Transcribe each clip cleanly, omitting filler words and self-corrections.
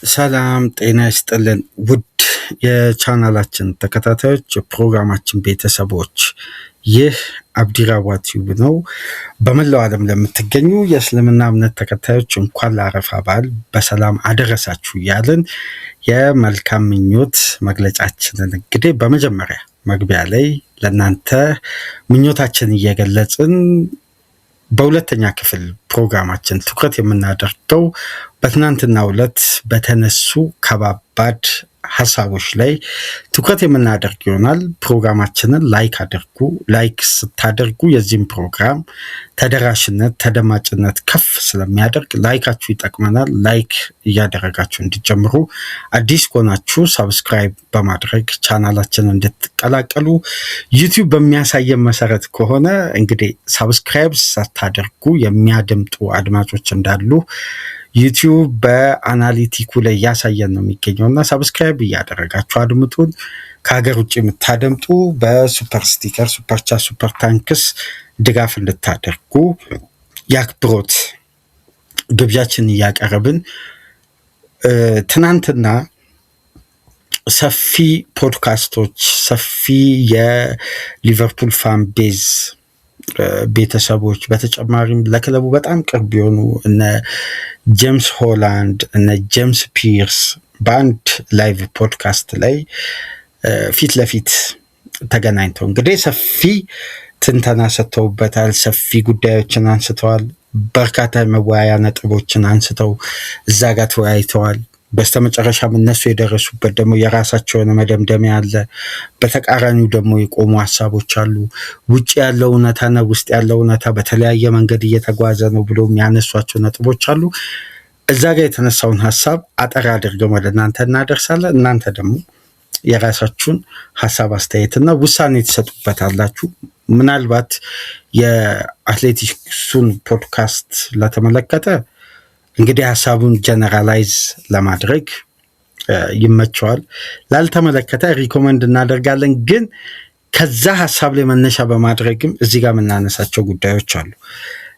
ሰላም ጤና ይስጥልን ውድ የቻናላችን ተከታታዮች የፕሮግራማችን ቤተሰቦች ይህ አብዲራዋ ቲዩብ ነው። በመላው ዓለም ለምትገኙ የእስልምና እምነት ተከታዮች እንኳን ለአረፋ በዓል በሰላም አደረሳችሁ እያልን የመልካም ምኞት መግለጫችንን እንግዲህ በመጀመሪያ መግቢያ ላይ ለእናንተ ምኞታችን እየገለጽን በሁለተኛ ክፍል ፕሮግራማችን ትኩረት የምናደርገው በትናንትናው ዕለት በተነሱ ከባባድ ሀሳቦች ላይ ትኩረት የምናደርግ ይሆናል። ፕሮግራማችንን ላይክ አድርጉ። ላይክ ስታደርጉ የዚህም ፕሮግራም ተደራሽነት፣ ተደማጭነት ከፍ ስለሚያደርግ ላይካችሁ ይጠቅመናል። ላይክ እያደረጋችሁ እንዲጀምሩ፣ አዲስ ከሆናችሁ ሰብስክራይብ በማድረግ ቻናላችንን እንድትቀላቀሉ፣ ዩቲዩብ በሚያሳየን መሰረት ከሆነ እንግዲህ ሰብስክራይብ ሳታደርጉ የሚያደምጡ አድማጮች እንዳሉ ዩቲዩብ በአናሊቲኩ ላይ እያሳየን ነው የሚገኘው እና ሰብስክራይብ እያደረጋችሁ አድምጡን። ከሀገር ውጭ የምታደምጡ በሱፐር ስቲከር፣ ሱፐር ቻት፣ ሱፐር ታንክስ ድጋፍ እንድታደርጉ የአክብሮት ግብዣችን እያቀረብን ትናንትና ሰፊ ፖድካስቶች፣ ሰፊ የሊቨርፑል ፋን ቤዝ ቤተሰቦች በተጨማሪም ለክለቡ በጣም ቅርብ የሆኑ እነ ጄምስ ሆላንድ እነ ጄምስ ፒርስ በአንድ ላይቭ ፖድካስት ላይ ፊት ለፊት ተገናኝተው እንግዲህ ሰፊ ትንተና ሰጥተውበታል። ሰፊ ጉዳዮችን አንስተዋል። በርካታ መወያያ ነጥቦችን አንስተው እዛ ጋር ተወያይተዋል። በስተመጨረሻም እነሱ የደረሱበት ደግሞ የራሳቸው የሆነ መደምደሚያ አለ። በተቃራኒው ደግሞ የቆሙ ሀሳቦች አሉ። ውጭ ያለው እውነታና ውስጥ ያለው እውነታ በተለያየ መንገድ እየተጓዘ ነው ብሎ የሚያነሷቸው ነጥቦች አሉ። እዛ ጋር የተነሳውን ሀሳብ አጠር አድርገን ወደ እናንተ እናደርሳለን። እናንተ ደግሞ የራሳችሁን ሀሳብ አስተያየትና ውሳኔ ትሰጡበታላችሁ። ምናልባት የአትሌቲክሱን ፖድካስት ለተመለከተ እንግዲህ ሀሳቡን ጀነራላይዝ ለማድረግ ይመቸዋል። ላልተመለከተ ሪኮመንድ እናደርጋለን። ግን ከዛ ሀሳብ ላይ መነሻ በማድረግም እዚህ ጋር የምናነሳቸው ጉዳዮች አሉ።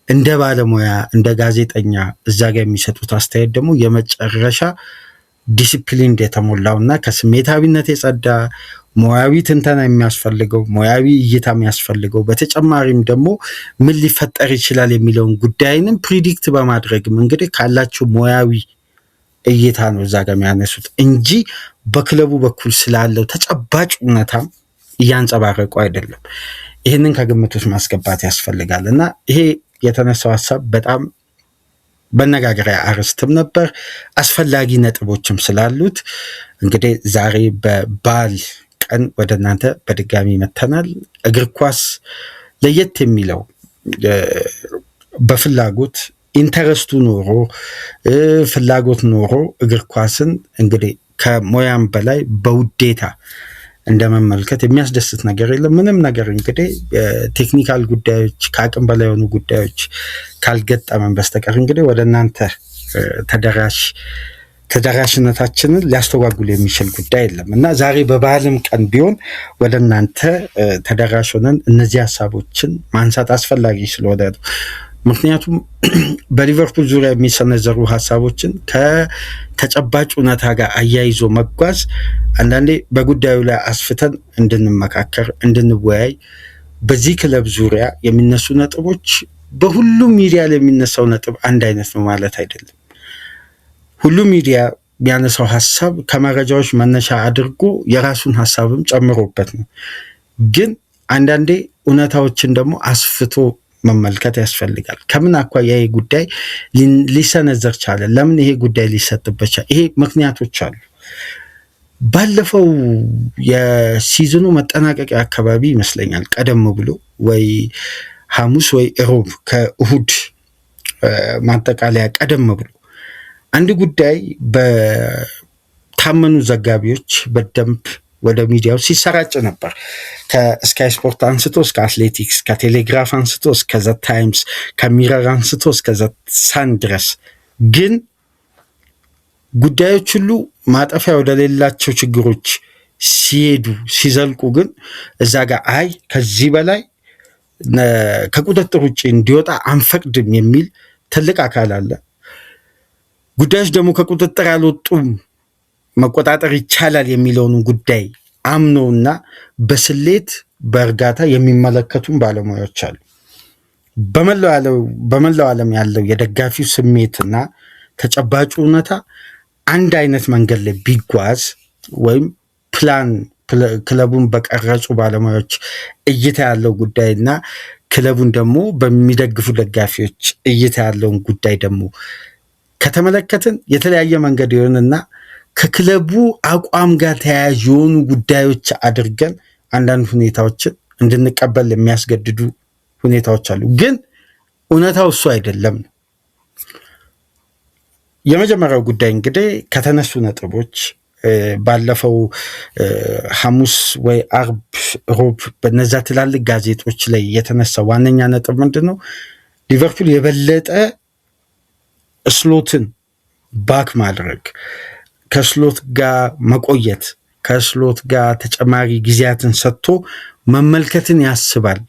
እንደ ባለሙያ እንደ ጋዜጠኛ እዛ ጋር የሚሰጡት አስተያየት ደግሞ የመጨረሻ ዲሲፕሊን የተሞላውና ከስሜታዊነት የጸዳ ሙያዊ ትንተና የሚያስፈልገው ሙያዊ እይታ የሚያስፈልገው በተጨማሪም ደግሞ ምን ሊፈጠር ይችላል የሚለውን ጉዳይንም ፕሪዲክት በማድረግም እንግዲህ ካላቸው ሙያዊ እይታ ነው እዛ ጋር የሚያነሱት እንጂ በክለቡ በኩል ስላለው ተጨባጭ እውነታም እያንጸባረቁ አይደለም። ይህንን ከግምት ውስጥ ማስገባት ያስፈልጋል እና ይሄ የተነሳው ሀሳብ በጣም በነጋገሪያ አርዕስትም ነበር፣ አስፈላጊ ነጥቦችም ስላሉት እንግዲህ ዛሬ በበዓል ቀን ወደ እናንተ በድጋሚ መተናል። እግር ኳስ ለየት የሚለው በፍላጎት ኢንተረስቱ ኖሮ ፍላጎት ኖሮ እግር ኳስን እንግዲህ ከሙያም በላይ በውዴታ እንደመመልከት የሚያስደስት ነገር የለም። ምንም ነገር እንግዲህ ቴክኒካል ጉዳዮች ከአቅም በላይ የሆኑ ጉዳዮች ካልገጠመን በስተቀር እንግዲህ ወደ እናንተ ተደራሽነታችንን ሊያስተጓጉል የሚችል ጉዳይ የለም እና ዛሬ በበዓልም ቀን ቢሆን ወደ እናንተ ተደራሽ ሆነን እነዚህ ሀሳቦችን ማንሳት አስፈላጊ ስለሆነ ነው። ምክንያቱም በሊቨርፑል ዙሪያ የሚሰነዘሩ ሀሳቦችን ከተጨባጭ እውነታ ጋር አያይዞ መጓዝ አንዳንዴ በጉዳዩ ላይ አስፍተን እንድንመካከር፣ እንድንወያይ በዚህ ክለብ ዙሪያ የሚነሱ ነጥቦች በሁሉም ሚዲያ ላይ የሚነሳው ነጥብ አንድ አይነት ነው ማለት አይደለም። ሁሉም ሚዲያ የሚያነሳው ሀሳብ ከመረጃዎች መነሻ አድርጎ የራሱን ሀሳብም ጨምሮበት ነው። ግን አንዳንዴ እውነታዎችን ደግሞ አስፍቶ መመልከት ያስፈልጋል። ከምን አኳያ ይሄ ጉዳይ ሊሰነዘር ቻለ? ለምን ይሄ ጉዳይ ሊሰጥበት ቻለ? ይሄ ምክንያቶች አሉ። ባለፈው የሲዝኑ መጠናቀቂያ አካባቢ ይመስለኛል ቀደም ብሎ ወይ ሐሙስ ወይ እሮብ ከእሁድ ማጠቃለያ ቀደም ብሎ አንድ ጉዳይ በታመኑ ዘጋቢዎች በደንብ ወደ ሚዲያው ሲሰራጭ ነበር። ከስካይ ስፖርት አንስቶ እስከ አትሌቲክስ፣ ከቴሌግራፍ አንስቶ እስከ ዘ ታይምስ፣ ከሚረር አንስቶ እስከ ዘ ሳን ድረስ። ግን ጉዳዮች ሁሉ ማጠፊያ ወደሌላቸው ችግሮች ሲሄዱ ሲዘልቁ ግን እዛ ጋር አይ ከዚህ በላይ ከቁጥጥር ውጭ እንዲወጣ አንፈቅድም የሚል ትልቅ አካል አለ። ጉዳዮች ደግሞ ከቁጥጥር አልወጡም መቆጣጠር ይቻላል የሚለውን ጉዳይ አምነውና በስሌት በእርጋታ የሚመለከቱን ባለሙያዎች አሉ። በመላው ዓለም ያለው የደጋፊው ስሜትና ተጨባጭ እውነታ አንድ አይነት መንገድ ላይ ቢጓዝ ወይም ክለቡን በቀረጹ ባለሙያዎች እይታ ያለው ጉዳይና ክለቡን ደግሞ በሚደግፉ ደጋፊዎች እይታ ያለውን ጉዳይ ደግሞ ከተመለከትን የተለያየ መንገድ ይሆንና ከክለቡ አቋም ጋር ተያያዥ የሆኑ ጉዳዮች አድርገን አንዳንድ ሁኔታዎችን እንድንቀበል የሚያስገድዱ ሁኔታዎች አሉ። ግን እውነታው እሱ አይደለም። የመጀመሪያው ጉዳይ እንግዲህ ከተነሱ ነጥቦች ባለፈው ሐሙስ ወይ አርብ ሮብ በነዛ ትላልቅ ጋዜጦች ላይ የተነሳ ዋነኛ ነጥብ ምንድን ነው? ሊቨርፑል የበለጠ ስሎትን ባክ ማድረግ፣ ከስሎት ጋር መቆየት፣ ከስሎት ጋር ተጨማሪ ጊዜያትን ሰጥቶ መመልከትን ያስባል።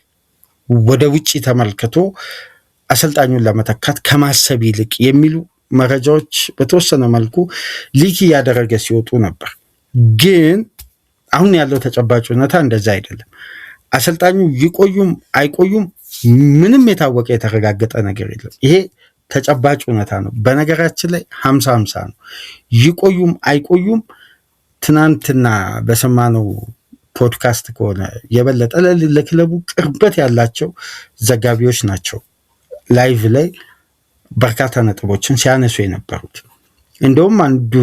ወደ ውጭ ተመልክቶ አሰልጣኙን ለመተካት ከማሰብ ይልቅ የሚሉ መረጃዎች በተወሰነ መልኩ ሊክ እያደረገ ሲወጡ ነበር። ግን አሁን ያለው ተጨባጭ እውነታ እንደዛ አይደለም። አሰልጣኙ ይቆዩም አይቆዩም ምንም የታወቀ የተረጋገጠ ነገር የለም። ይሄ ተጨባጭ እውነታ ነው። በነገራችን ላይ 50-50 ነው። ይቆዩም አይቆዩም ትናንትና በሰማነው ፖድካስት ከሆነ የበለጠ ለክለቡ ቅርበት ያላቸው ዘጋቢዎች ናቸው ላይቭ ላይ በርካታ ነጥቦችን ሲያነሱ የነበሩት። እንደውም አንዱ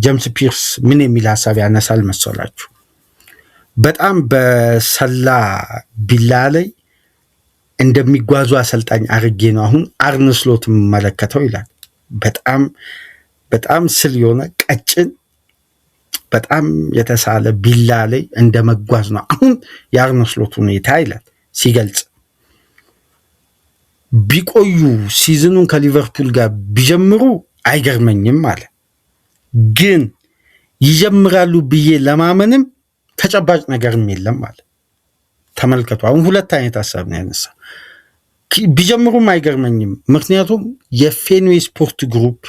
ጀምስ ፒርስ ምን የሚል ሀሳብ ያነሳል መሰላችሁ? በጣም በሰላ ቢላ ላይ እንደሚጓዙ አሰልጣኝ አርጌ ነው አሁን አርነ ስሎት የምመለከተው ይላል። በጣም ስል የሆነ ቀጭን በጣም የተሳለ ቢላ ላይ እንደመጓዝ ነው አሁን የአርነ ስሎት ሁኔታ ይላል ሲገልጽ። ቢቆዩ ሲዝኑን ከሊቨርፑል ጋር ቢጀምሩ አይገርመኝም አለ። ግን ይጀምራሉ ብዬ ለማመንም ተጨባጭ ነገርም የለም አለ። ተመልከቱ፣ አሁን ሁለት አይነት ሀሳብ ነው ያነሳ። ቢጀምሩም አይገርመኝም፣ ምክንያቱም የፌንዌይ ስፖርት ግሩፕ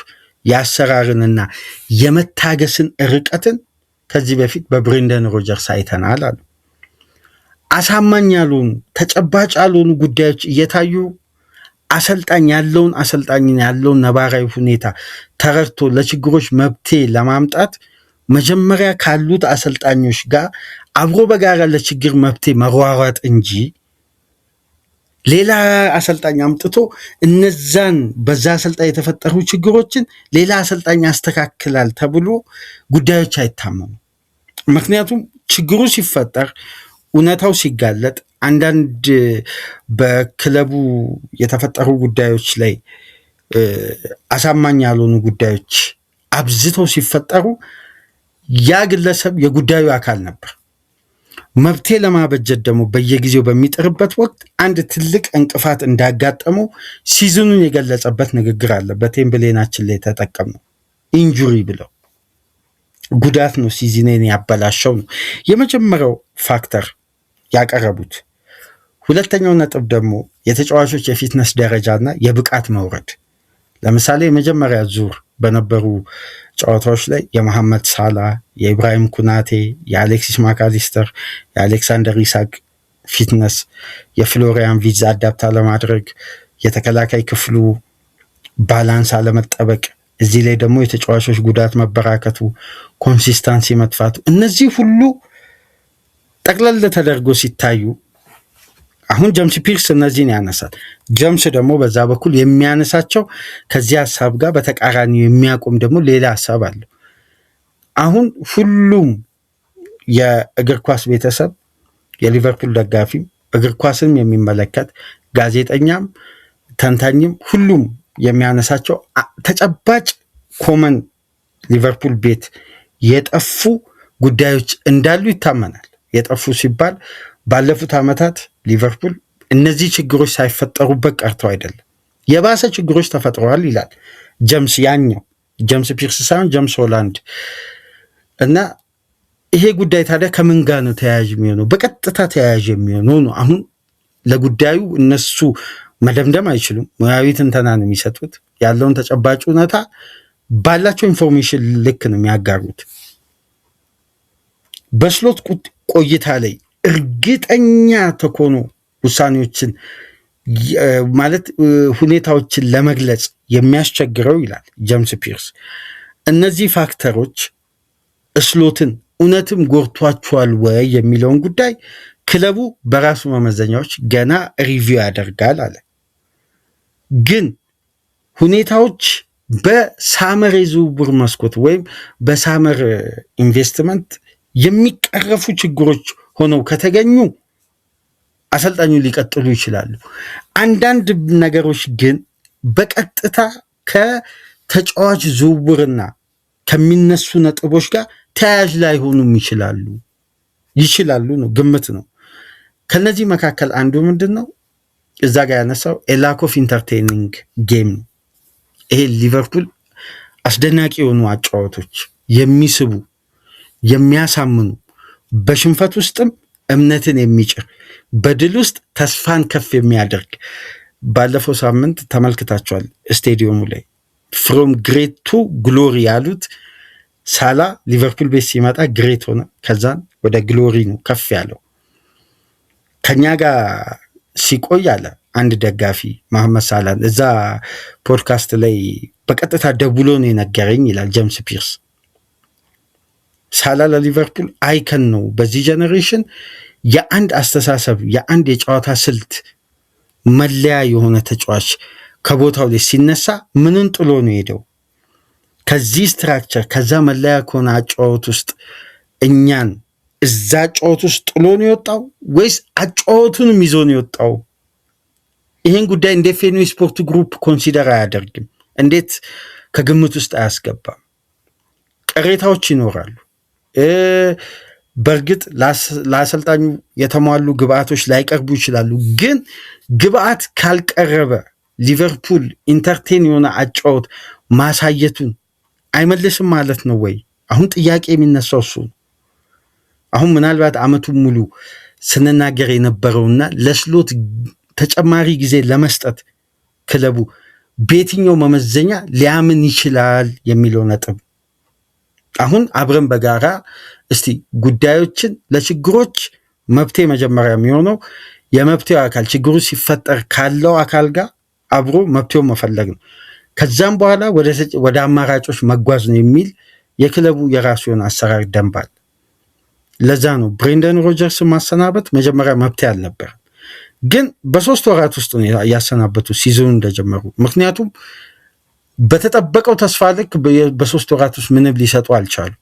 የአሰራርንና የመታገስን ርቀትን ከዚህ በፊት በብሬንደን ሮጀርስ አይተናል አሉ። አሳማኝ ያልሆኑ ተጨባጭ ያልሆኑ ጉዳዮች እየታዩ አሰልጣኝ ያለውን ነባራዊ ሁኔታ ተረድቶ ለችግሮች መፍትሄ ለማምጣት መጀመሪያ ካሉት አሰልጣኞች ጋር አብሮ በጋራ ለችግር መፍትሄ መሯሯጥ እንጂ ሌላ አሰልጣኝ አምጥቶ እነዛን በዛ አሰልጣኝ የተፈጠሩ ችግሮችን ሌላ አሰልጣኝ ያስተካክላል ተብሎ ጉዳዮች አይታመኑ። ምክንያቱም ችግሩ ሲፈጠር እውነታው ሲጋለጥ አንዳንድ በክለቡ የተፈጠሩ ጉዳዮች ላይ አሳማኝ ያልሆኑ ጉዳዮች አብዝተው ሲፈጠሩ ያ ግለሰብ የጉዳዩ አካል ነበር። መብቴ ለማበጀት ደግሞ በየጊዜው በሚጥርበት ወቅት አንድ ትልቅ እንቅፋት እንዳጋጠመው ሲዝኑን የገለጸበት ንግግር አለ። በቴምብሌናችን ላይ የተጠቀምነው ኢንጁሪ ብለው ጉዳት ነው ሲዝኔን ያበላሸው ነው የመጀመሪያው ፋክተር ያቀረቡት። ሁለተኛው ነጥብ ደግሞ የተጫዋቾች የፊትነስ ደረጃና የብቃት መውረድ። ለምሳሌ የመጀመሪያ ዙር በነበሩ ጨዋታዎች ላይ የመሐመድ ሳላ፣ የኢብራሂም ኩናቴ፣ የአሌክሲስ ማካሊስተር፣ የአሌክሳንደር ኢሳቅ ፊትነስ፣ የፍሎሪያን ቪዛ አዳፕት አለማድረግ፣ የተከላካይ ክፍሉ ባላንስ አለመጠበቅ፣ እዚህ ላይ ደግሞ የተጫዋቾች ጉዳት መበራከቱ፣ ኮንሲስታንሲ መጥፋቱ፣ እነዚህ ሁሉ ጠቅለል ተደርጎ ሲታዩ አሁን ጀምስ ፒርስ እነዚህን ያነሳል። ጀምስ ደግሞ በዛ በኩል የሚያነሳቸው ከዚህ ሀሳብ ጋር በተቃራኒ የሚያቆም ደግሞ ሌላ ሀሳብ አለው። አሁን ሁሉም የእግር ኳስ ቤተሰብ የሊቨርፑል ደጋፊም እግር ኳስም የሚመለከት ጋዜጠኛም ተንታኝም ሁሉም የሚያነሳቸው ተጨባጭ ኮመን ሊቨርፑል ቤት የጠፉ ጉዳዮች እንዳሉ ይታመናል። የጠፉ ሲባል ባለፉት ዓመታት ሊቨርፑል እነዚህ ችግሮች ሳይፈጠሩበት ቀርተው አይደለም፣ የባሰ ችግሮች ተፈጥረዋል ይላል ጀምስ። ያኛው ጀምስ ፒርስ ሳይሆን ጀምስ ሆላንድ። እና ይሄ ጉዳይ ታዲያ ከምን ጋር ነው ተያያዥ የሚሆነው? በቀጥታ ተያያዥ የሚሆነው ነው። አሁን ለጉዳዩ እነሱ መደምደም አይችሉም፣ ሙያዊ ትንተና ነው የሚሰጡት። ያለውን ተጨባጭ እውነታ ባላቸው ኢንፎርሜሽን ልክ ነው የሚያጋሩት። በስሎት ቆይታ ላይ እርግጠኛ ተኮኑ ውሳኔዎችን ማለት ሁኔታዎችን ለመግለጽ የሚያስቸግረው ይላል ጄምስ ፒርስ። እነዚህ ፋክተሮች ስሎትን እውነትም ጎርቷቸዋል ወይ የሚለውን ጉዳይ ክለቡ በራሱ መመዘኛዎች ገና ሪቪው ያደርጋል አለ። ግን ሁኔታዎች በሳመር የዝውውር መስኮት ወይም በሳመር ኢንቨስትመንት የሚቀረፉ ችግሮች ሆነው ከተገኙ አሰልጣኙ ሊቀጥሉ ይችላሉ። አንዳንድ ነገሮች ግን በቀጥታ ከተጫዋች ዝውውርና ከሚነሱ ነጥቦች ጋር ተያያዥ ላይሆኑም ይችላሉ ነው ግምት ነው። ከነዚህ መካከል አንዱ ምንድን ነው እዛ ጋር ያነሳው ላክ ኦፍ ኢንተርቴኒንግ ጌም ነው። ይሄ ሊቨርፑል አስደናቂ የሆኑ አጫዋቶች የሚስቡ የሚያሳምኑ በሽንፈት ውስጥም እምነትን የሚጭር በድል ውስጥ ተስፋን ከፍ የሚያደርግ ባለፈው ሳምንት ተመልክታቸዋል። ስቴዲየሙ ላይ ፍሮም ግሬት ቱ ግሎሪ ያሉት ሳላ ሊቨርፑል ቤት ሲመጣ ግሬት ሆነ፣ ከዛን ወደ ግሎሪ ነው ከፍ ያለው። ከኛ ጋር ሲቆይ አለ አንድ ደጋፊ መሐመድ ሳላን እዛ ፖድካስት ላይ በቀጥታ ደውሎ ነው የነገረኝ ይላል ጄምስ ፒርስ። ሳላ ለሊቨርፑል አይከን ነው። በዚህ ጀኔሬሽን የአንድ አስተሳሰብ የአንድ የጨዋታ ስልት መለያ የሆነ ተጫዋች ከቦታው ላይ ሲነሳ ምንን ጥሎ ነው ሄደው? ከዚህ ስትራክቸር ከዛ መለያ ከሆነ አጫወት ውስጥ እኛን እዛ አጫወት ውስጥ ጥሎ ነው የወጣው ወይስ አጫወቱንም ይዞ ነው የወጣው? ይህን ጉዳይ እንደ ፌኖ ስፖርት ግሩፕ ኮንሲደር አያደርግም? እንዴት ከግምት ውስጥ አያስገባም? ቅሬታዎች ይኖራሉ። በእርግጥ ለአሰልጣኙ የተሟሉ ግብአቶች ላይቀርቡ ይችላሉ። ግን ግብአት ካልቀረበ ሊቨርፑል ኢንተርቴን የሆነ አጫወት ማሳየቱን አይመልስም ማለት ነው ወይ? አሁን ጥያቄ የሚነሳው እሱ ነው። አሁን ምናልባት አመቱን ሙሉ ስንናገር የነበረውና ለስሎት ተጨማሪ ጊዜ ለመስጠት ክለቡ በየትኛው መመዘኛ ሊያምን ይችላል የሚለው ነጥብ አሁን አብረን በጋራ እስቲ ጉዳዮችን ለችግሮች መፍትሄ መጀመሪያ የሚሆነው የመፍትሄው አካል ችግሩ ሲፈጠር ካለው አካል ጋር አብሮ መፍትሄው መፈለግ ነው። ከዛም በኋላ ወደ አማራጮች መጓዝ ነው የሚል የክለቡ የራሱ የሆነ አሰራር ደንባል። ለዛ ነው ብሬንደን ሮጀርስ ማሰናበት መጀመሪያ መፍትሄ አልነበረም፣ ግን በ3 ወራት ውስጥ ነው ያሰናበቱ ሲዝኑ እንደጀመሩ። ምክንያቱም በተጠበቀው ተስፋ ልክ በ3 ወራት ውስጥ ምንም ሊሰጡ አልቻሉ።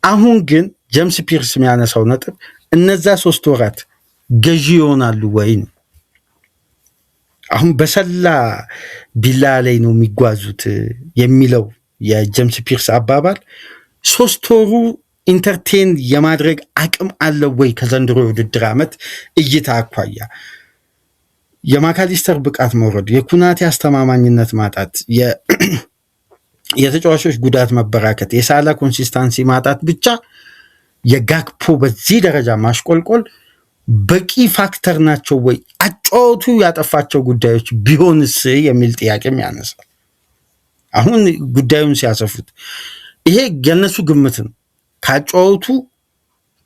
አሁን ግን ጄምስ ፒርስ የሚያነሳው ነጥብ እነዛ 3 ወራት ገዢ ይሆናሉ ወይ ነው። አሁን በሰላ ቢላ ላይ ነው የሚጓዙት የሚለው የጄምስ ፒርስ አባባል 3 ወሩ ኢንተርቴን የማድረግ አቅም አለው ወይ? ከዘንድሮ የውድድር ዓመት እይታ አኳያ የማካሊስተር ብቃት መውረድ፣ የኩናቴ አስተማማኝነት ማጣት፣ የተጫዋቾች ጉዳት መበራከት፣ የሳላ ኮንሲስታንሲ ማጣት ብቻ የጋክፖ በዚህ ደረጃ ማሽቆልቆል በቂ ፋክተር ናቸው ወይ? አጫወቱ ያጠፋቸው ጉዳዮች ቢሆንስ የሚል ጥያቄም ያነሳል። አሁን ጉዳዩን ሲያሰፉት ይሄ የነሱ ግምት ነው። ከአጫወቱ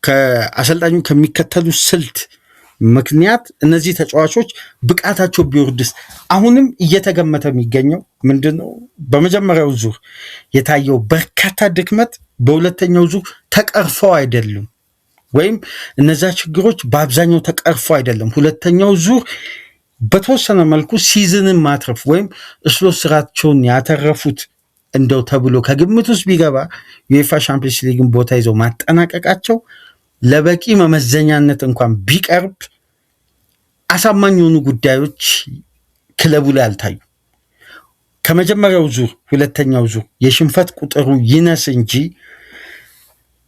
ከአሰልጣኙ ከሚከተሉ ስልት ምክንያት እነዚህ ተጫዋቾች ብቃታቸው ቢወርድስ? አሁንም እየተገመተ የሚገኘው ምንድነው? በመጀመሪያው ዙር የታየው በርካታ ድክመት በሁለተኛው ዙር ተቀርፈው አይደሉም፣ ወይም እነዛ ችግሮች በአብዛኛው ተቀርፈው አይደለም። ሁለተኛው ዙር በተወሰነ መልኩ ሲዝንን ማትረፍ ወይም እስሎ ስራቸውን ያተረፉት እንደው ተብሎ ከግምት ውስጥ ቢገባ ዩኤፋ ሻምፒዮንስ ሊግን ቦታ ይዘው ማጠናቀቃቸው ለበቂ መመዘኛነት እንኳን ቢቀርብ አሳማኝ የሆኑ ጉዳዮች ክለቡ ላይ አልታዩ። ከመጀመሪያው ዙር ሁለተኛው ዙር የሽንፈት ቁጥሩ ይነስ እንጂ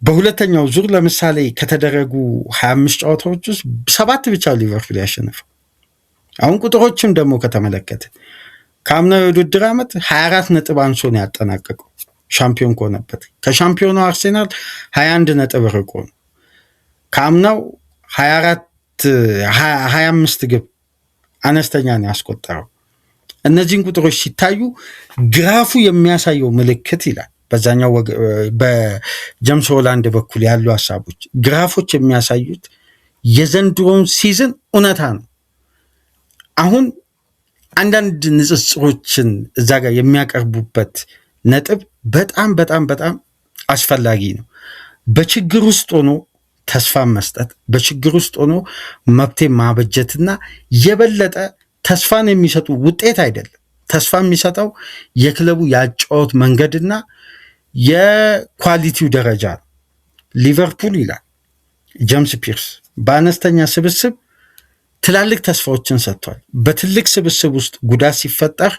በሁለተኛው ዙር ለምሳሌ ከተደረጉ 25 ጨዋታዎች ውስጥ 7 ብቻ ሊቨርፑል ያሸነፈው። አሁን ቁጥሮችም ደግሞ ከተመለከተ ከአምናው የውድድር ዓመት 24 ነጥብ አንሶ ነው ያጠናቀቀው ሻምፒዮን ከሆነበት። ከሻምፒዮኑ አርሴናል 21 ነጥብ ርቆ ነው። ከአምናው 25 ግብ አነስተኛ ነው ያስቆጠረው። እነዚህን ቁጥሮች ሲታዩ ግራፉ የሚያሳየው ምልክት ይላል። በዛኛው በጀምስ ሆላንድ በኩል ያሉ ሀሳቦች ግራፎች የሚያሳዩት የዘንድሮውን ሲዝን እውነታ ነው። አሁን አንዳንድ ንጽጽሮችን እዛ ጋር የሚያቀርቡበት ነጥብ በጣም በጣም በጣም አስፈላጊ ነው። በችግር ውስጥ ሆኖ ተስፋ መስጠት፣ በችግር ውስጥ ሆኖ መብቴ ማበጀትና የበለጠ ተስፋን የሚሰጡ ውጤት አይደለም። ተስፋ የሚሰጠው የክለቡ ያጫወት መንገድና የኳሊቲው ደረጃ ነው። ሊቨርፑል ይላል ጄምስ ፒርስ በአነስተኛ ስብስብ ትላልቅ ተስፋዎችን ሰጥቷል። በትልቅ ስብስብ ውስጥ ጉዳት ሲፈጠር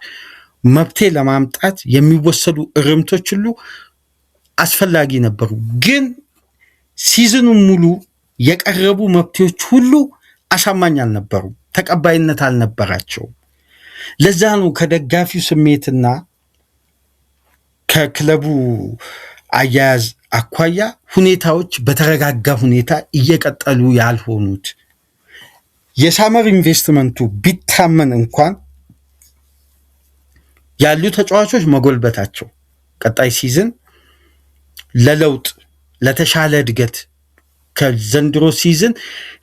መብቴ ለማምጣት የሚወሰዱ እርምቶች ሁሉ አስፈላጊ ነበሩ፣ ግን ሲዝኑን ሙሉ የቀረቡ መብቴዎች ሁሉ አሳማኝ አልነበሩም፣ ተቀባይነት አልነበራቸውም። ለዛ ነው ከደጋፊው ስሜትና ከክለቡ አያያዝ አኳያ ሁኔታዎች በተረጋጋ ሁኔታ እየቀጠሉ ያልሆኑት። የሳመር ኢንቨስትመንቱ ቢታመን እንኳን ያሉ ተጫዋቾች መጎልበታቸው ቀጣይ ሲዝን ለለውጥ ለተሻለ እድገት ከዘንድሮ ሲዝን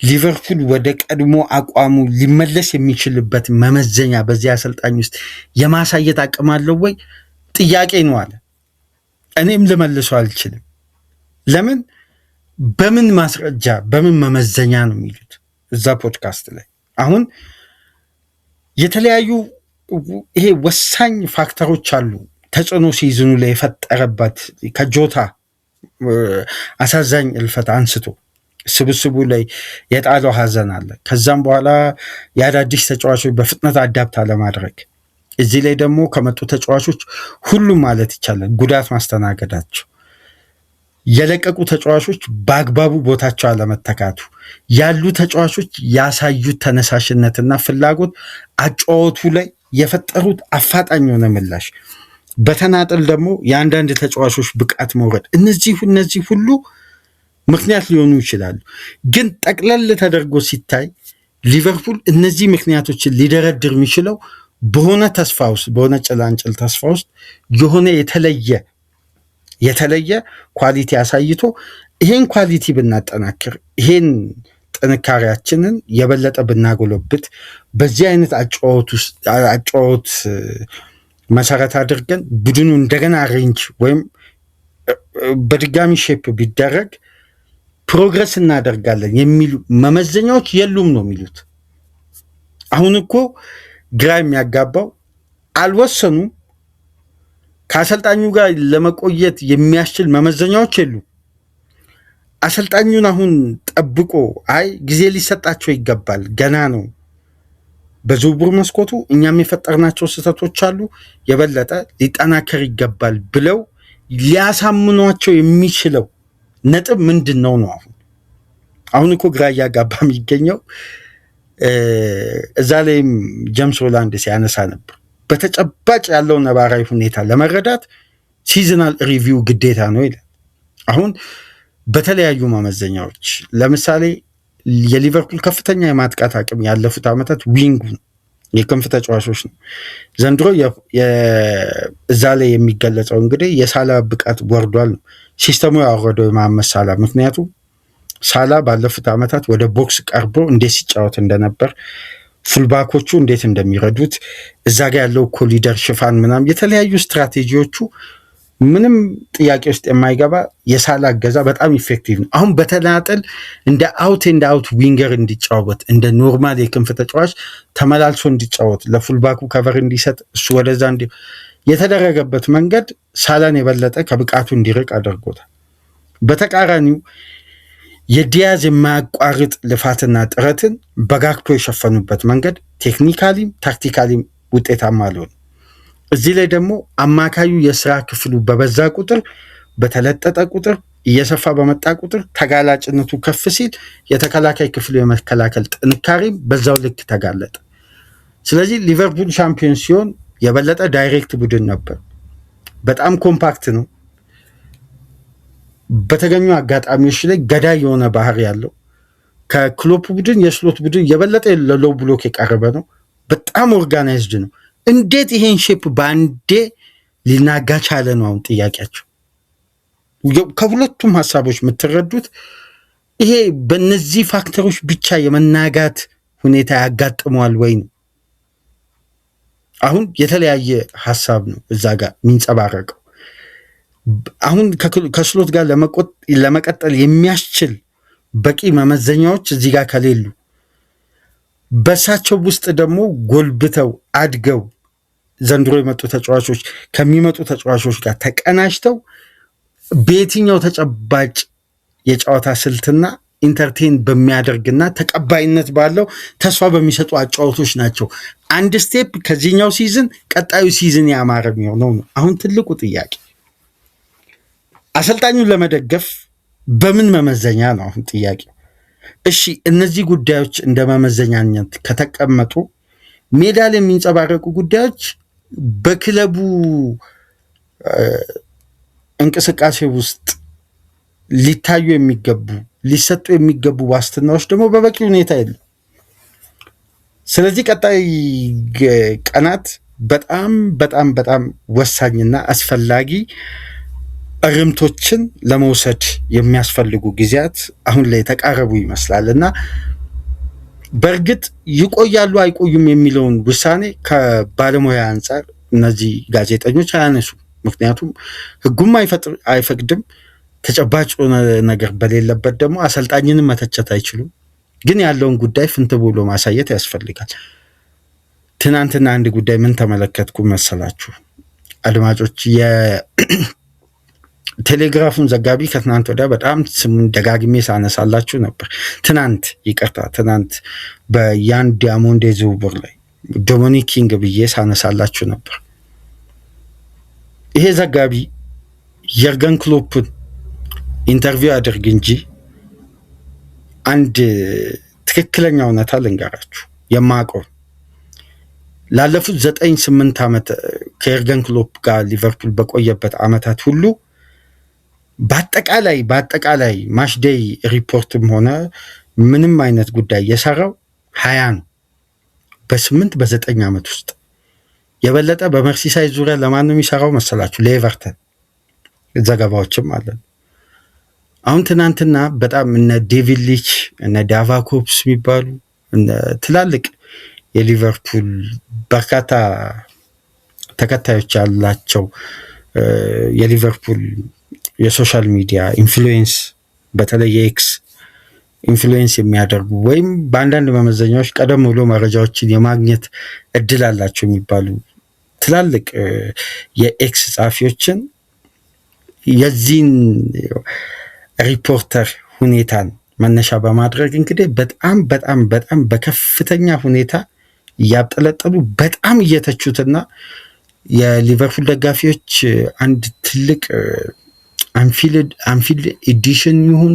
ሊቨርፑል ወደ ቀድሞ አቋሙ ሊመለስ የሚችልበት መመዘኛ በዚህ አሰልጣኝ ውስጥ የማሳየት አቅም አለው ወይ? ጥያቄ ነው አለ። እኔም ልመልሰው አልችልም። ለምን? በምን ማስረጃ በምን መመዘኛ ነው የሚሉት እዛ ፖድካስት ላይ። አሁን የተለያዩ ይሄ ወሳኝ ፋክተሮች አሉ ተጽዕኖ ሲዝኑ ላይ የፈጠረበት ከጆታ አሳዛኝ እልፈት አንስቶ ስብስቡ ላይ የጣለው ሀዘን አለ። ከዛም በኋላ የአዳዲስ ተጫዋቾች በፍጥነት አዳፕት አለማድረግ፣ እዚህ ላይ ደግሞ ከመጡ ተጫዋቾች ሁሉም ማለት ይቻላል ጉዳት ማስተናገዳቸው፣ የለቀቁ ተጫዋቾች በአግባቡ ቦታቸው አለመተካቱ፣ ያሉ ተጫዋቾች ያሳዩት ተነሳሽነትና ፍላጎት አጫወቱ ላይ የፈጠሩት አፋጣኝ የሆነ ምላሽ፣ በተናጠል ደግሞ የአንዳንድ ተጫዋቾች ብቃት መውረድ፣ እነዚህ ሁሉ ምክንያት ሊሆኑ ይችላሉ። ግን ጠቅለል ተደርጎ ሲታይ ሊቨርፑል እነዚህ ምክንያቶችን ሊደረድር የሚችለው በሆነ ተስፋ ውስጥ በሆነ ጭላንጭል ተስፋ ውስጥ የሆነ የተለየ ኳሊቲ አሳይቶ ይሄን ኳሊቲ ብናጠናክር፣ ይሄን ጥንካሬያችንን የበለጠ ብናጎለብት፣ በዚህ አይነት አጫወት መሰረት አድርገን ቡድኑ እንደገና ሬንጅ ወይም በድጋሚ ሼፕ ቢደረግ ፕሮግረስ እናደርጋለን የሚሉ መመዘኛዎች የሉም ነው የሚሉት። አሁን እኮ ግራ የሚያጋባው አልወሰኑም። ከአሰልጣኙ ጋር ለመቆየት የሚያስችል መመዘኛዎች የሉም። አሰልጣኙን አሁን ጠብቆ ጊዜ ሊሰጣቸው ይገባል፣ ገና ነው፣ በዝውውር መስኮቱ እኛም የፈጠርናቸው ስህተቶች አሉ፣ የበለጠ ሊጠናከር ይገባል ብለው ሊያሳምኗቸው የሚችለው ነጥብ ምንድን ነው? አሁን እኮ ግራ እያጋባ የሚገኘው እዛ ላይም ጄምስ ሆላንድ ሲያነሳ ነበር። በተጨባጭ ያለው ነባራዊ ሁኔታ ለመረዳት ሲዝናል ሪቪው ግዴታ ነው ይላል። አሁን በተለያዩ መመዘኛዎች ለምሳሌ የሊቨርፑል ከፍተኛ የማጥቃት አቅም ያለፉት ዓመታት ዊንጉ ነው፣ የክንፍ ተጫዋቾች ነው። ዘንድሮ እዛ ላይ የሚገለጸው እንግዲህ የሳላ ብቃት ወርዷል ነው። ሲስተሙ ያወረደው የመሐመድ ሳላ፣ ምክንያቱም ሳላ ባለፉት ዓመታት ወደ ቦክስ ቀርቦ እንዴት ሲጫወት እንደነበር፣ ፉልባኮቹ እንዴት እንደሚረዱት፣ እዛ ጋ ያለው ኮሊደር ሽፋን ምናምን የተለያዩ ስትራቴጂዎቹ ምንም ጥያቄ ውስጥ የማይገባ የሳላ እገዛ በጣም ኢፌክቲቭ ነው። አሁን በተናጠል እንደ አውት ኤንድ አውት ዊንገር እንዲጫወት እንደ ኖርማል የክንፍ ተጫዋች ተመላልሶ እንዲጫወት ለፉልባኩ ከቨር እንዲሰጥ እሱ ወደዛ የተደረገበት መንገድ ሳላን የበለጠ ከብቃቱ እንዲርቅ አድርጎታል። በተቃራኒው የዲያዝ የማያቋርጥ ልፋትና ጥረትን በጋክፖ የሸፈኑበት መንገድ ቴክኒካሊም ታክቲካሊም ውጤታማ አልሆነ። እዚህ ላይ ደግሞ አማካዩ የስራ ክፍሉ በበዛ ቁጥር በተለጠጠ ቁጥር እየሰፋ በመጣ ቁጥር ተጋላጭነቱ ከፍ ሲል የተከላካይ ክፍሉ የመከላከል ጥንካሬም በዛው ልክ ተጋለጠ። ስለዚህ ሊቨርፑል ሻምፒዮን ሲሆን የበለጠ ዳይሬክት ቡድን ነበር። በጣም ኮምፓክት ነው። በተገኙ አጋጣሚዎች ላይ ገዳይ የሆነ ባህሪ ያለው ከክሎፕ ቡድን የስሎት ቡድን የበለጠ ለሎው ብሎክ የቀረበ ነው። በጣም ኦርጋናይዝድ ነው። እንዴት ይሄን ሼፕ ባንዴ ሊናጋ ቻለ ነው አሁን ጥያቄያቸው። ከሁለቱም ሐሳቦች የምትረዱት ይሄ በእነዚህ ፋክተሮች ብቻ የመናጋት ሁኔታ ያጋጥመዋል ወይ ነው። አሁን የተለያየ ሐሳብ ነው እዛ ጋር የሚንጸባረቀው። አሁን ከስሎት ጋር ለመቀጠል የሚያስችል በቂ መመዘኛዎች እዚህ ጋር ከሌሉ በሳቸው ውስጥ ደግሞ ጎልብተው አድገው ዘንድሮ የመጡ ተጫዋቾች ከሚመጡ ተጫዋቾች ጋር ተቀናጅተው በየትኛው ተጨባጭ የጨዋታ ስልትና ኢንተርቴን በሚያደርግና ተቀባይነት ባለው ተስፋ በሚሰጡ አጫዋቾች ናቸው አንድ ስቴፕ ከዚህኛው ሲዝን ቀጣዩ ሲዝን ያማረ የሚሆነው ነው አሁን ትልቁ ጥያቄ። አሰልጣኙን ለመደገፍ በምን መመዘኛ ነው አሁን ጥያቄው? እሺ እነዚህ ጉዳዮች እንደ መመዘኛነት ከተቀመጡ ሜዳ ላይ የሚንጸባረቁ ጉዳዮች በክለቡ እንቅስቃሴ ውስጥ ሊታዩ የሚገቡ ሊሰጡ የሚገቡ ዋስትናዎች ደግሞ በበቂ ሁኔታ የሉ። ስለዚህ ቀጣይ ቀናት በጣም በጣም በጣም ወሳኝና አስፈላጊ እርምቶችን ለመውሰድ የሚያስፈልጉ ጊዜያት አሁን ላይ የተቃረቡ ይመስላል እና በእርግጥ ይቆያሉ አይቆዩም የሚለውን ውሳኔ ከባለሙያ አንጻር እነዚህ ጋዜጠኞች አያነሱ። ምክንያቱም ሕጉም አይፈቅድም። ተጨባጭ ነገር በሌለበት ደግሞ አሰልጣኝንም መተቸት አይችሉም። ግን ያለውን ጉዳይ ፍንት ብሎ ማሳየት ያስፈልጋል። ትናንትና አንድ ጉዳይ ምን ተመለከትኩ መሰላችሁ አድማጮች? የቴሌግራፉን ዘጋቢ ከትናንት ወዲያ በጣም ስሙን ደጋግሜ ሳነሳላችሁ ነበር። ትናንት በያን ዲያሞንዴ ዝውውር ላይ ዶሚኒክ ኪንግ ብዬ ሳነሳላችሁ ነበር። ይሄ ዘጋቢ የርገን ክሎፕን ኢንተርቪው አድርግ እንጂ አንድ ትክክለኛ እውነታ ልንገራችሁ የማውቀው ላለፉት 9-8 ዓመት ከየርገን ክሎፕ ጋር ሊቨርፑል በቆየበት ዓመታት ሁሉ በአጠቃላይ ማሽዴይ ሪፖርትም ሆነ ምንም አይነት ጉዳይ የሰራው 20 ነው በ9 ዓመት ውስጥ። የበለጠ በመርሲሳይድ ዙሪያ ለማን ነው የሚሰራው መሰላችሁ? ለኤቨርተን ዘገባዎችም አለን። አሁን ትናንትና በጣም እነ ዴቪድ ሊች እነ ዳቫኮፕስ የሚባሉ ትላልቅ የሊቨርፑል በርካታ ተከታዮች ያላቸው የሊቨርፑል የሶሻል ሚዲያ ኢንፍሉዌንስ በተለይ የኤክስ ኢንፍሉዌንስ የሚያደርጉ ወይም በአንዳንድ መመዘኛዎች ቀደም ብሎ መረጃዎችን የማግኘት እድል አላቸው የሚባሉ ትላልቅ የኤክስ ጸሐፊዎችን የዚህን ሪፖርተር ሁኔታን መነሻ በማድረግ እንግዲህ በጣም በከፍተኛ ሁኔታ እያብጠለጠሉ በጣም እየተቹትና የሊቨርፑል ደጋፊዎች አንድ ትልቅ አንፊልድ ኤዲሽን ይሁን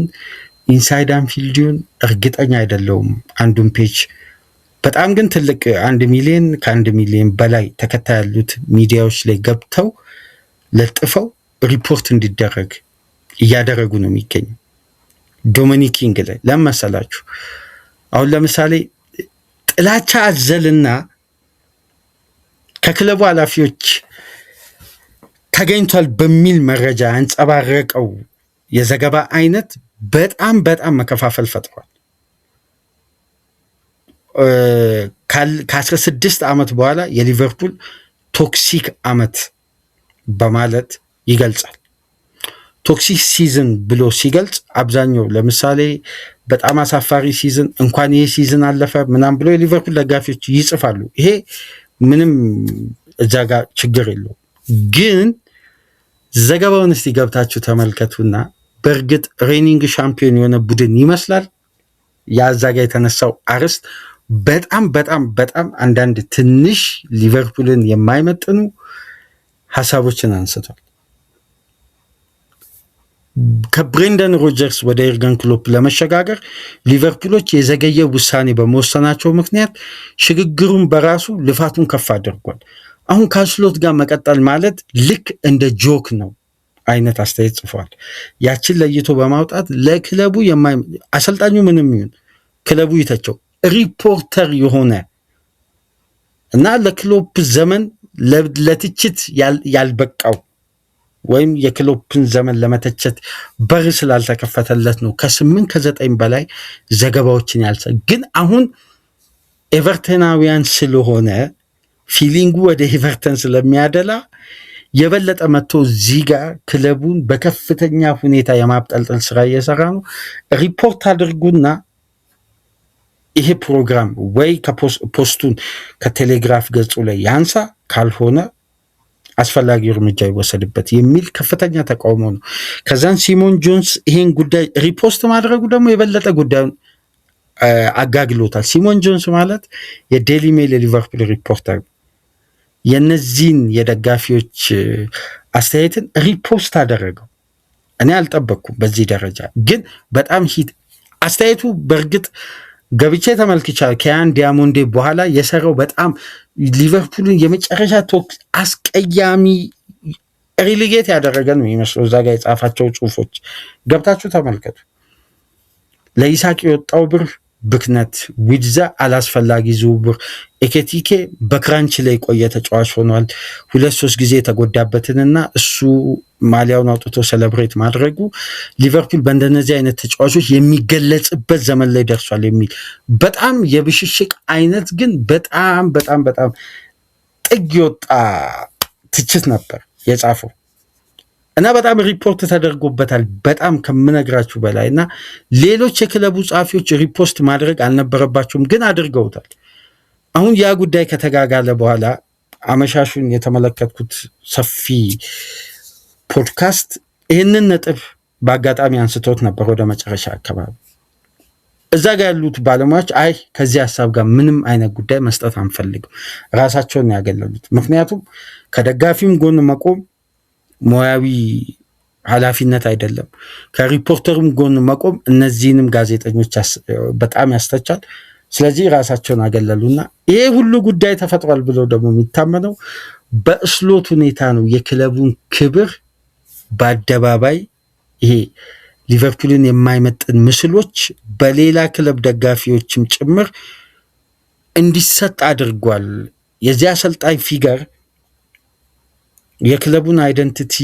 ኢንሳይድ አንፊልድ ይሁን እርግጠኛ አይደለውም አንዱን ፔጅ በጣም ግን ትልቅ 1 ሚሊዮን ከ1 ሚሊዮን በላይ ተከታይ ያሉት ሚዲያዎች ላይ ገብተው ለጥፈው ሪፖርት እንዲደረግ እያደረጉ ነው የሚገኙ። ዶሚኒክ ኪንግ ላይ ለመሰላችሁ አሁን ለምሳሌ ጥላቻ አዘልና ከክለቡ ኃላፊዎች ተገኝቷል በሚል መረጃ አንጸባረቀው የዘገባ አይነት በጣም መከፋፈል ፈጥሯል። ከ16 ዓመት በኋላ የሊቨርፑል ቶክሲክ ዓመት በማለት ይገልጻል። ቶክሲክ ሲዝን ብሎ ሲገልጽ አብዛኛው ለምሳሌ በጣም አሳፋሪ ሲዝን እንኳን ይሄ ሲዝን አለፈ ምናም ብሎ የሊቨርፑል ደጋፊዎች ይጽፋሉ። ይሄ ምንም እዛ ጋር ችግር የለው። ግን ዘገባውን እስቲ ገብታችሁ ተመልከቱና በእርግጥ ሬኒንግ ሻምፒዮን የሆነ ቡድን ይመስላል። ያዛ ጋር የተነሳው አርዕስት በጣም አንዳንድ ትንሽ ሊቨርፑልን የማይመጥኑ ሐሳቦችን አንስቷል። ከብሬንደን ሮጀርስ ወደ የርገን ክሎፕ ለመሸጋገር ሊቨርፑሎች የዘገየ ውሳኔ በመወሰናቸው ምክንያት ሽግግሩን በራሱ ልፋቱን ከፍ አድርጓል። አሁን ከአንስሎት ጋር መቀጠል ማለት ልክ እንደ ጆክ ነው አይነት አስተያየት ጽፏል። ያችን ለይቶ በማውጣት ለክለቡ አሰልጣኙ ምንም ይሁን ክለቡ ይተቸው ሪፖርተር የሆነ እና ለክሎፕ ዘመን ለትችት ያልበቃው ወይም የክሎፕን ዘመን ለመተቸት በር ስላልተከፈተለት ነው ከ8 ከ9 በላይ ዘገባዎችን ያልሰ ግን አሁን ኤቨርተናውያን ስለሆነ ፊሊንጉ ወደ ኤቨርተን ስለሚያደላ የበለጠ መጥቶ እዚህ ጋር ክለቡን በከፍተኛ ሁኔታ የማብጠልጠል ስራ እየሰራ ነው። ሪፖርት አድርጉና ይሄ ፕሮግራም ወይ ፖስቱን ከቴሌግራፍ ገጹ ላይ ያንሳ፣ ካልሆነ አስፈላጊ እርምጃ ይወሰድበት የሚል ከፍተኛ ተቃውሞ ነው። ከዛን ሲሞን ጆንስ ይሄን ጉዳይ ሪፖስት ማድረጉ ደግሞ የበለጠ ጉዳዩን አጋግሎታል። ሲሞን ጆንስ ማለት የዴሊ ሜል የሊቨርፑል ሪፖርተር የነዚህን የደጋፊዎች አስተያየትን ሪፖስት አደረገው። እኔ አልጠበቅኩም በዚህ ደረጃ ግን በጣም አስተያየቱ በእርግጥ ገብቼ ተመልክቻለሁ። ከያን ዲያሞንዴ በኋላ የሰራው በጣም ሊቨርፑልን የመጨረሻ አስቀያሚ ሪሊጌት ያደረገ ነው የሚመስለው። እዛ ጋር የጻፋቸው ጽሁፎች ገብታችሁ ተመልከቱ። ለኢሳቅ የወጣው ብር ብክነት፣ ዊድዛ አላስፈላጊ ዝውውር፣ ኤኬቲኬ በክራንች ላይ ቆየ ተጫዋች ሆኗል። 2-3 ጊዜ የተጎዳበትንና እሱ ማሊያውን አውጥቶ ሴሌብሬት ማድረጉ ሊቨርፑል በእንደነዚህ አይነት ተጫዋቾች የሚገለጽበት ዘመን ላይ ደርሷል የሚል በጣም የብሽሽቅ አይነት ግን በጣም በጣም በጣም ጥግ የወጣ ትችት ነበር የጻፈው እና በጣም ሪፖርት ተደርጎበታል። በጣም ከምነግራችሁ በላይ እና ሌሎች የክለቡ ጸሐፊዎች ሪፖስት ማድረግ አልነበረባቸውም ግን አድርገውታል። አሁን ያ ጉዳይ ከተጋጋለ በኋላ አመሻሹን የተመለከትኩት ሰፊ ፖድካስት ይህንን ነጥብ በአጋጣሚ አንስቶት ነበር። ወደ መጨረሻ አካባቢ እዛ ጋር ያሉት ባለሙያዎች አይ ከዚህ ሀሳብ ጋር ምንም አይነት ጉዳይ መስጠት አንፈልግም፣ ራሳቸውን ያገለሉት። ምክንያቱም ከደጋፊም ጎን መቆም ሙያዊ ኃላፊነት አይደለም፣ ከሪፖርተሩም ጎን መቆም እነዚህንም ጋዜጠኞች በጣም ያስተቻል። ስለዚህ ራሳቸውን አገለሉና ይሄ ሁሉ ጉዳይ ተፈጥሯል ብለው ደግሞ የሚታመነው በእስሎት ሁኔታ ነው። የክለቡን ክብር በአደባባይ ይሄ ሊቨርፑልን የማይመጥን ምስሎች በሌላ ክለብ ደጋፊዎችም ጭምር እንዲሰጥ አድርጓል። የዚህ አሰልጣኝ ፊገር የክለቡን አይደንቲቲ፣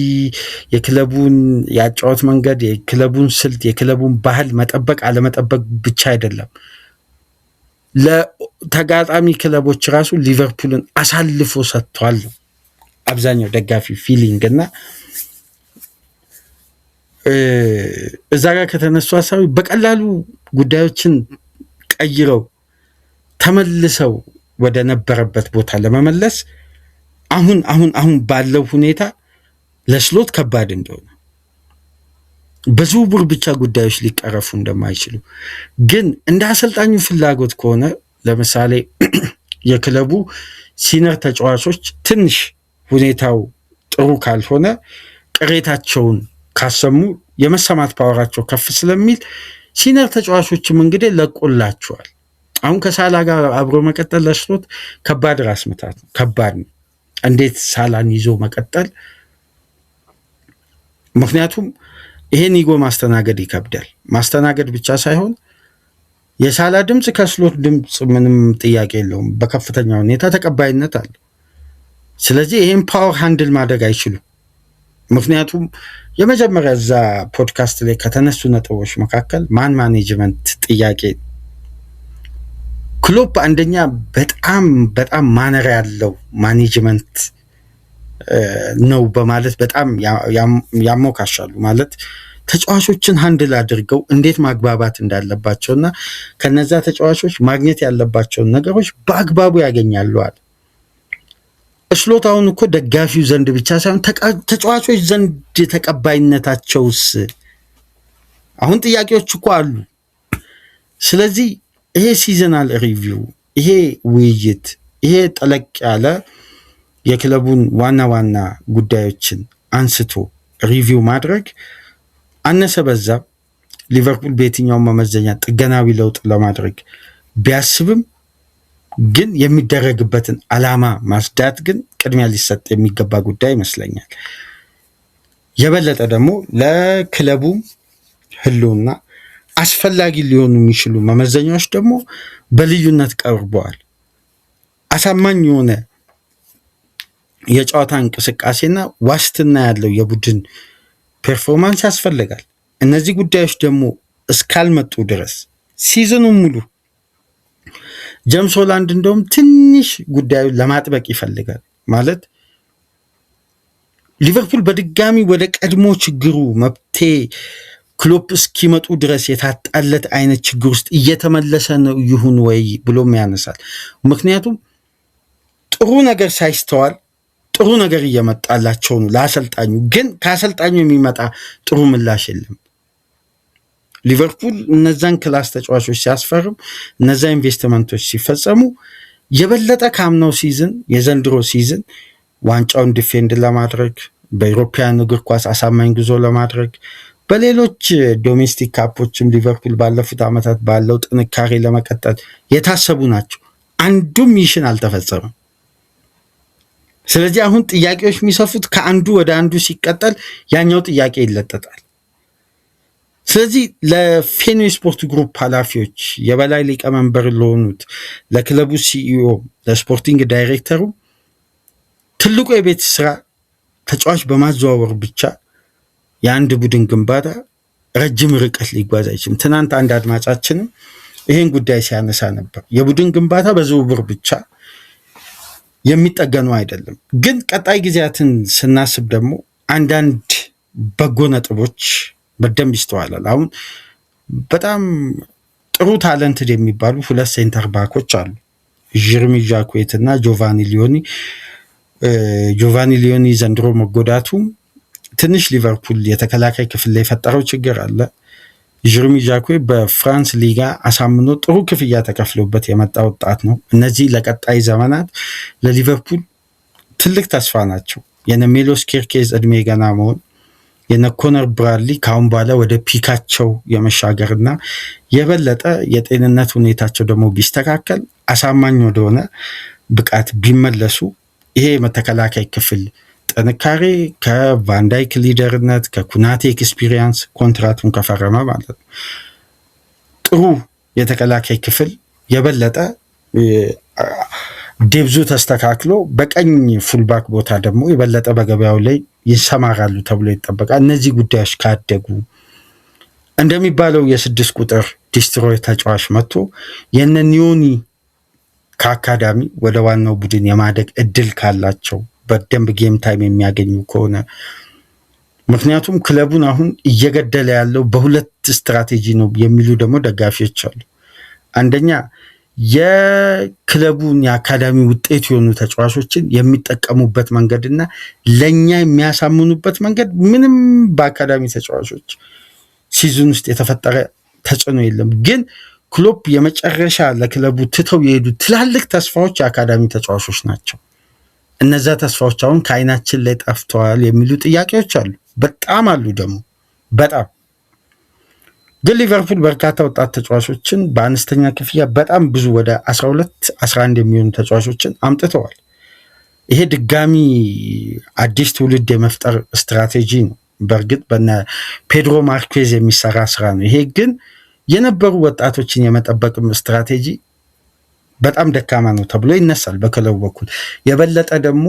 የክለቡን ያጫወት መንገድ፣ የክለቡን ስልት፣ የክለቡን ባህል መጠበቅ አለመጠበቅ ብቻ አይደለም፣ ለተጋጣሚ ክለቦች ራሱ ሊቨርፑልን አሳልፎ ሰጥቷል አብዛኛው ደጋፊ ፊሊንግ እና እዛ ጋር ከተነሱ ሀሳቢ በቀላሉ ጉዳዮችን ቀይረው ተመልሰው ወደ ነበረበት ቦታ ለመመለስ አሁን ባለው ሁኔታ ለስሎት ከባድ እንደሆነ በዝውውር ብቻ ጉዳዮች ሊቀረፉ እንደማይችሉ ግን እንደ አሰልጣኙ ፍላጎት ከሆነ ለምሳሌ የክለቡ ሲነር ተጫዋቾች ትንሽ ሁኔታው ጥሩ ካልሆነ ቅሬታቸውን ካሰሙ የመሰማት ፓወራቸው ከፍ ስለሚል ሲነር ተጫዋቾችም እንግዲህ ለቆላቸዋል። አሁን ከሳላ ጋር አብሮ መቀጠል ለስሎት ከባድ ራስ ምታት ነው፣ ከባድ ነው። እንዴት ሳላን ይዞ መቀጠል? ምክንያቱም ይሄን ኢጎ ማስተናገድ ይከብዳል። ማስተናገድ ብቻ ሳይሆን የሳላ ድምፅ ከስሎት ድምፅ ምንም ጥያቄ የለውም፣ በከፍተኛ ሁኔታ ተቀባይነት አለ። ስለዚህ ይሄን ፓወር ሃንድል ማድረግ አይችሉም። ምክንያቱም የመጀመሪያ እዛ ፖድካስት ላይ ከተነሱ ነጥቦች መካከል ማን ማኔጅመንት ጥያቄ፣ ክሎፕ አንደኛ በጣም በጣም ማነር ያለው ማኔጅመንት ነው በማለት በጣም ያሞካሻሉ። ማለት ተጫዋቾችን ሃንድል አድርገው እንዴት ማግባባት እንዳለባቸውና ከነዛ ተጫዋቾች ማግኘት ያለባቸውን ነገሮች በአግባቡ ያገኛሉ አለ። እስሎት አሁን እኮ ደጋፊው ዘንድ ብቻ ሳይሆን ተጫዋቾች ዘንድ ተቀባይነታቸውስ አሁን ጥያቄዎች እኮ አሉ። ስለዚህ ይሄ ሲዘናል ሪቪው፣ ይሄ ውይይት፣ ይሄ ጠለቅ ያለ የክለቡን ዋና ዋና ጉዳዮችን አንስቶ ሪቪው ማድረግ አነሰ በዛ ሊቨርፑል በየትኛውም መመዘኛ ጥገናዊ ለውጥ ለማድረግ ቢያስብም ግን የሚደረግበትን ዓላማ ማስዳት ግን ቅድሚያ ሊሰጥ የሚገባ ጉዳይ ይመስለኛል። የበለጠ ደግሞ ለክለቡ ህልውና አስፈላጊ ሊሆኑ የሚችሉ መመዘኛዎች ደግሞ በልዩነት ቀርበዋል። አሳማኝ የሆነ የጨዋታ እንቅስቃሴና ዋስትና ያለው የቡድን ፐርፎርማንስ ያስፈልጋል። እነዚህ ጉዳዮች ደግሞ እስካልመጡ ድረስ ሲዝኑን ሙሉ ጀምስ ሆላንድ እንደውም ትንሽ ጉዳዩን ለማጥበቅ ይፈልጋል። ማለት ሊቨርፑል በድጋሚ ወደ ቀድሞ ችግሩ መብቴ ክሎፕ እስኪመጡ ድረስ የታጣለት አይነት ችግር ውስጥ እየተመለሰ ነው ይሁን ወይ ብሎም ያነሳል። ምክንያቱም ጥሩ ነገር ሳይስተዋል ጥሩ ነገር እየመጣላቸው ነው ለአሰልጣኙ፣ ግን ከአሰልጣኙ የሚመጣ ጥሩ ምላሽ የለም። ሊቨርፑል እነዛን ክላስ ተጫዋቾች ሲያስፈርም እነዛ ኢንቨስትመንቶች ሲፈጸሙ የበለጠ ካምናው ሲዝን የዘንድሮ ሲዝን ዋንጫውን ዲፌንድ ለማድረግ በኢሮፒያን እግር ኳስ አሳማኝ ጉዞ ለማድረግ በሌሎች ዶሜስቲክ ካፖችም ሊቨርፑል ባለፉት ዓመታት ባለው ጥንካሬ ለመቀጠል የታሰቡ ናቸው። አንዱም ሚሽን አልተፈጸመም። ስለዚህ አሁን ጥያቄዎች የሚሰፉት ከአንዱ ወደ አንዱ ሲቀጠል ያኛው ጥያቄ ይለጠጣል። ስለዚህ ለፌኖ ስፖርት ግሩፕ ኃላፊዎች የበላይ ሊቀመንበር ለሆኑት ለክለቡ ሲኢኦ ለስፖርቲንግ ዳይሬክተሩ ትልቁ የቤት ስራ ተጫዋች በማዘዋወር ብቻ የአንድ ቡድን ግንባታ ረጅም ርቀት ሊጓዝ አይችልም። ትናንት አንድ አድማጫችንም ይህን ጉዳይ ሲያነሳ ነበር። የቡድን ግንባታ በዝውውር ብቻ የሚጠገኑ አይደለም። ግን ቀጣይ ጊዜያትን ስናስብ ደግሞ አንዳንድ በጎ ነጥቦች በደንብ ይስተዋላል። አሁን በጣም ጥሩ ታለንትድ የሚባሉ ሁለት ሴንተር ባኮች አሉ፣ ጀርሚ ጃኩዌት እና ጆቫኒ ሊዮኒ። ጆቫኒ ሊዮኒ ዘንድሮ መጎዳቱ ትንሽ ሊቨርፑል የተከላካይ ክፍል ላይ የፈጠረው ችግር አለ። ጀርሚ ጃኩዌ በፍራንስ ሊጋ አሳምኖ ጥሩ ክፍያ ተከፍሎበት የመጣ ወጣት ነው። እነዚህ ለቀጣይ ዘመናት ለሊቨርፑል ትልቅ ተስፋ ናቸው። የነ ሜሎስ ኬርኬዝ እድሜ ገና መሆን፣ የነ ኮነር ብራድሊ ካሁን በኋላ ወደ ፒካቸው የመሻገርና የበለጠ የጤንነት ሁኔታቸው ደግሞ ቢስተካከል አሳማኝ ወደሆነ ብቃት ቢመለሱ ይሄ የመተከላካይ ክፍል ጥንካሬ ከቫንዳይክ ሊደርነት ከኩናቴ ኤክስፒሪየንስ ኮንትራቱን ከፈረመ ማለት ነው ጥሩ የተከላካይ ክፍል የበለጠ ዴብዙ ተስተካክሎ በቀኝ ፉልባክ ቦታ ደግሞ የበለጠ በገበያው ላይ ይሰማራሉ ተብሎ ይጠበቃል። እነዚህ ጉዳዮች ካደጉ እንደሚባለው የ6 ቁጥር ዲስትሮይ ተጫዋች መጥቶ የነ ኒዮኒ ከአካዳሚ ወደ ዋናው ቡድን የማደግ እድል ካላቸው በደንብ ጌም ታይም የሚያገኙ ከሆነ፣ ምክንያቱም ክለቡን አሁን እየገደለ ያለው በሁለት ስትራቴጂ ነው የሚሉ ደግሞ ደጋፊዎች አሉ። አንደኛ የክለቡን የአካዳሚ ውጤት የሆኑ ተጫዋቾችን የሚጠቀሙበት መንገድና ለኛ የሚያሳምኑበት መንገድ ምንም በአካዳሚ ተጫዋቾች ሲዝን ውስጥ የተፈጠረ ተጽዕኖ የለም። ግን ክሎፕ የመጨረሻ ለክለቡ ትተው የሄዱ ትላልቅ ተስፋዎች የአካዳሚ ተጫዋቾች ናቸው። እነዛ ተስፋዎች አሁን ከአይናችን ላይ ጠፍተዋል የሚሉ ጥያቄዎች አሉ። በጣም አሉ ደግሞ በጣም ግን ሊቨርፑል በርካታ ወጣት ተጫዋቾችን በአነስተኛ ክፍያ በጣም ብዙ ወደ 12-11 የሚሆኑ ተጫዋቾችን አምጥተዋል። ይሄ ድጋሚ አዲስ ትውልድ የመፍጠር ስትራቴጂ ነው። በእርግጥ በነ ፔድሮ ማርኬዝ የሚሰራ ስራ ነው። ይሄ ግን የነበሩ ወጣቶችን የመጠበቅም ስትራቴጂ በጣም ደካማ ነው ተብሎ ይነሳል በክለቡ በኩል። የበለጠ ደግሞ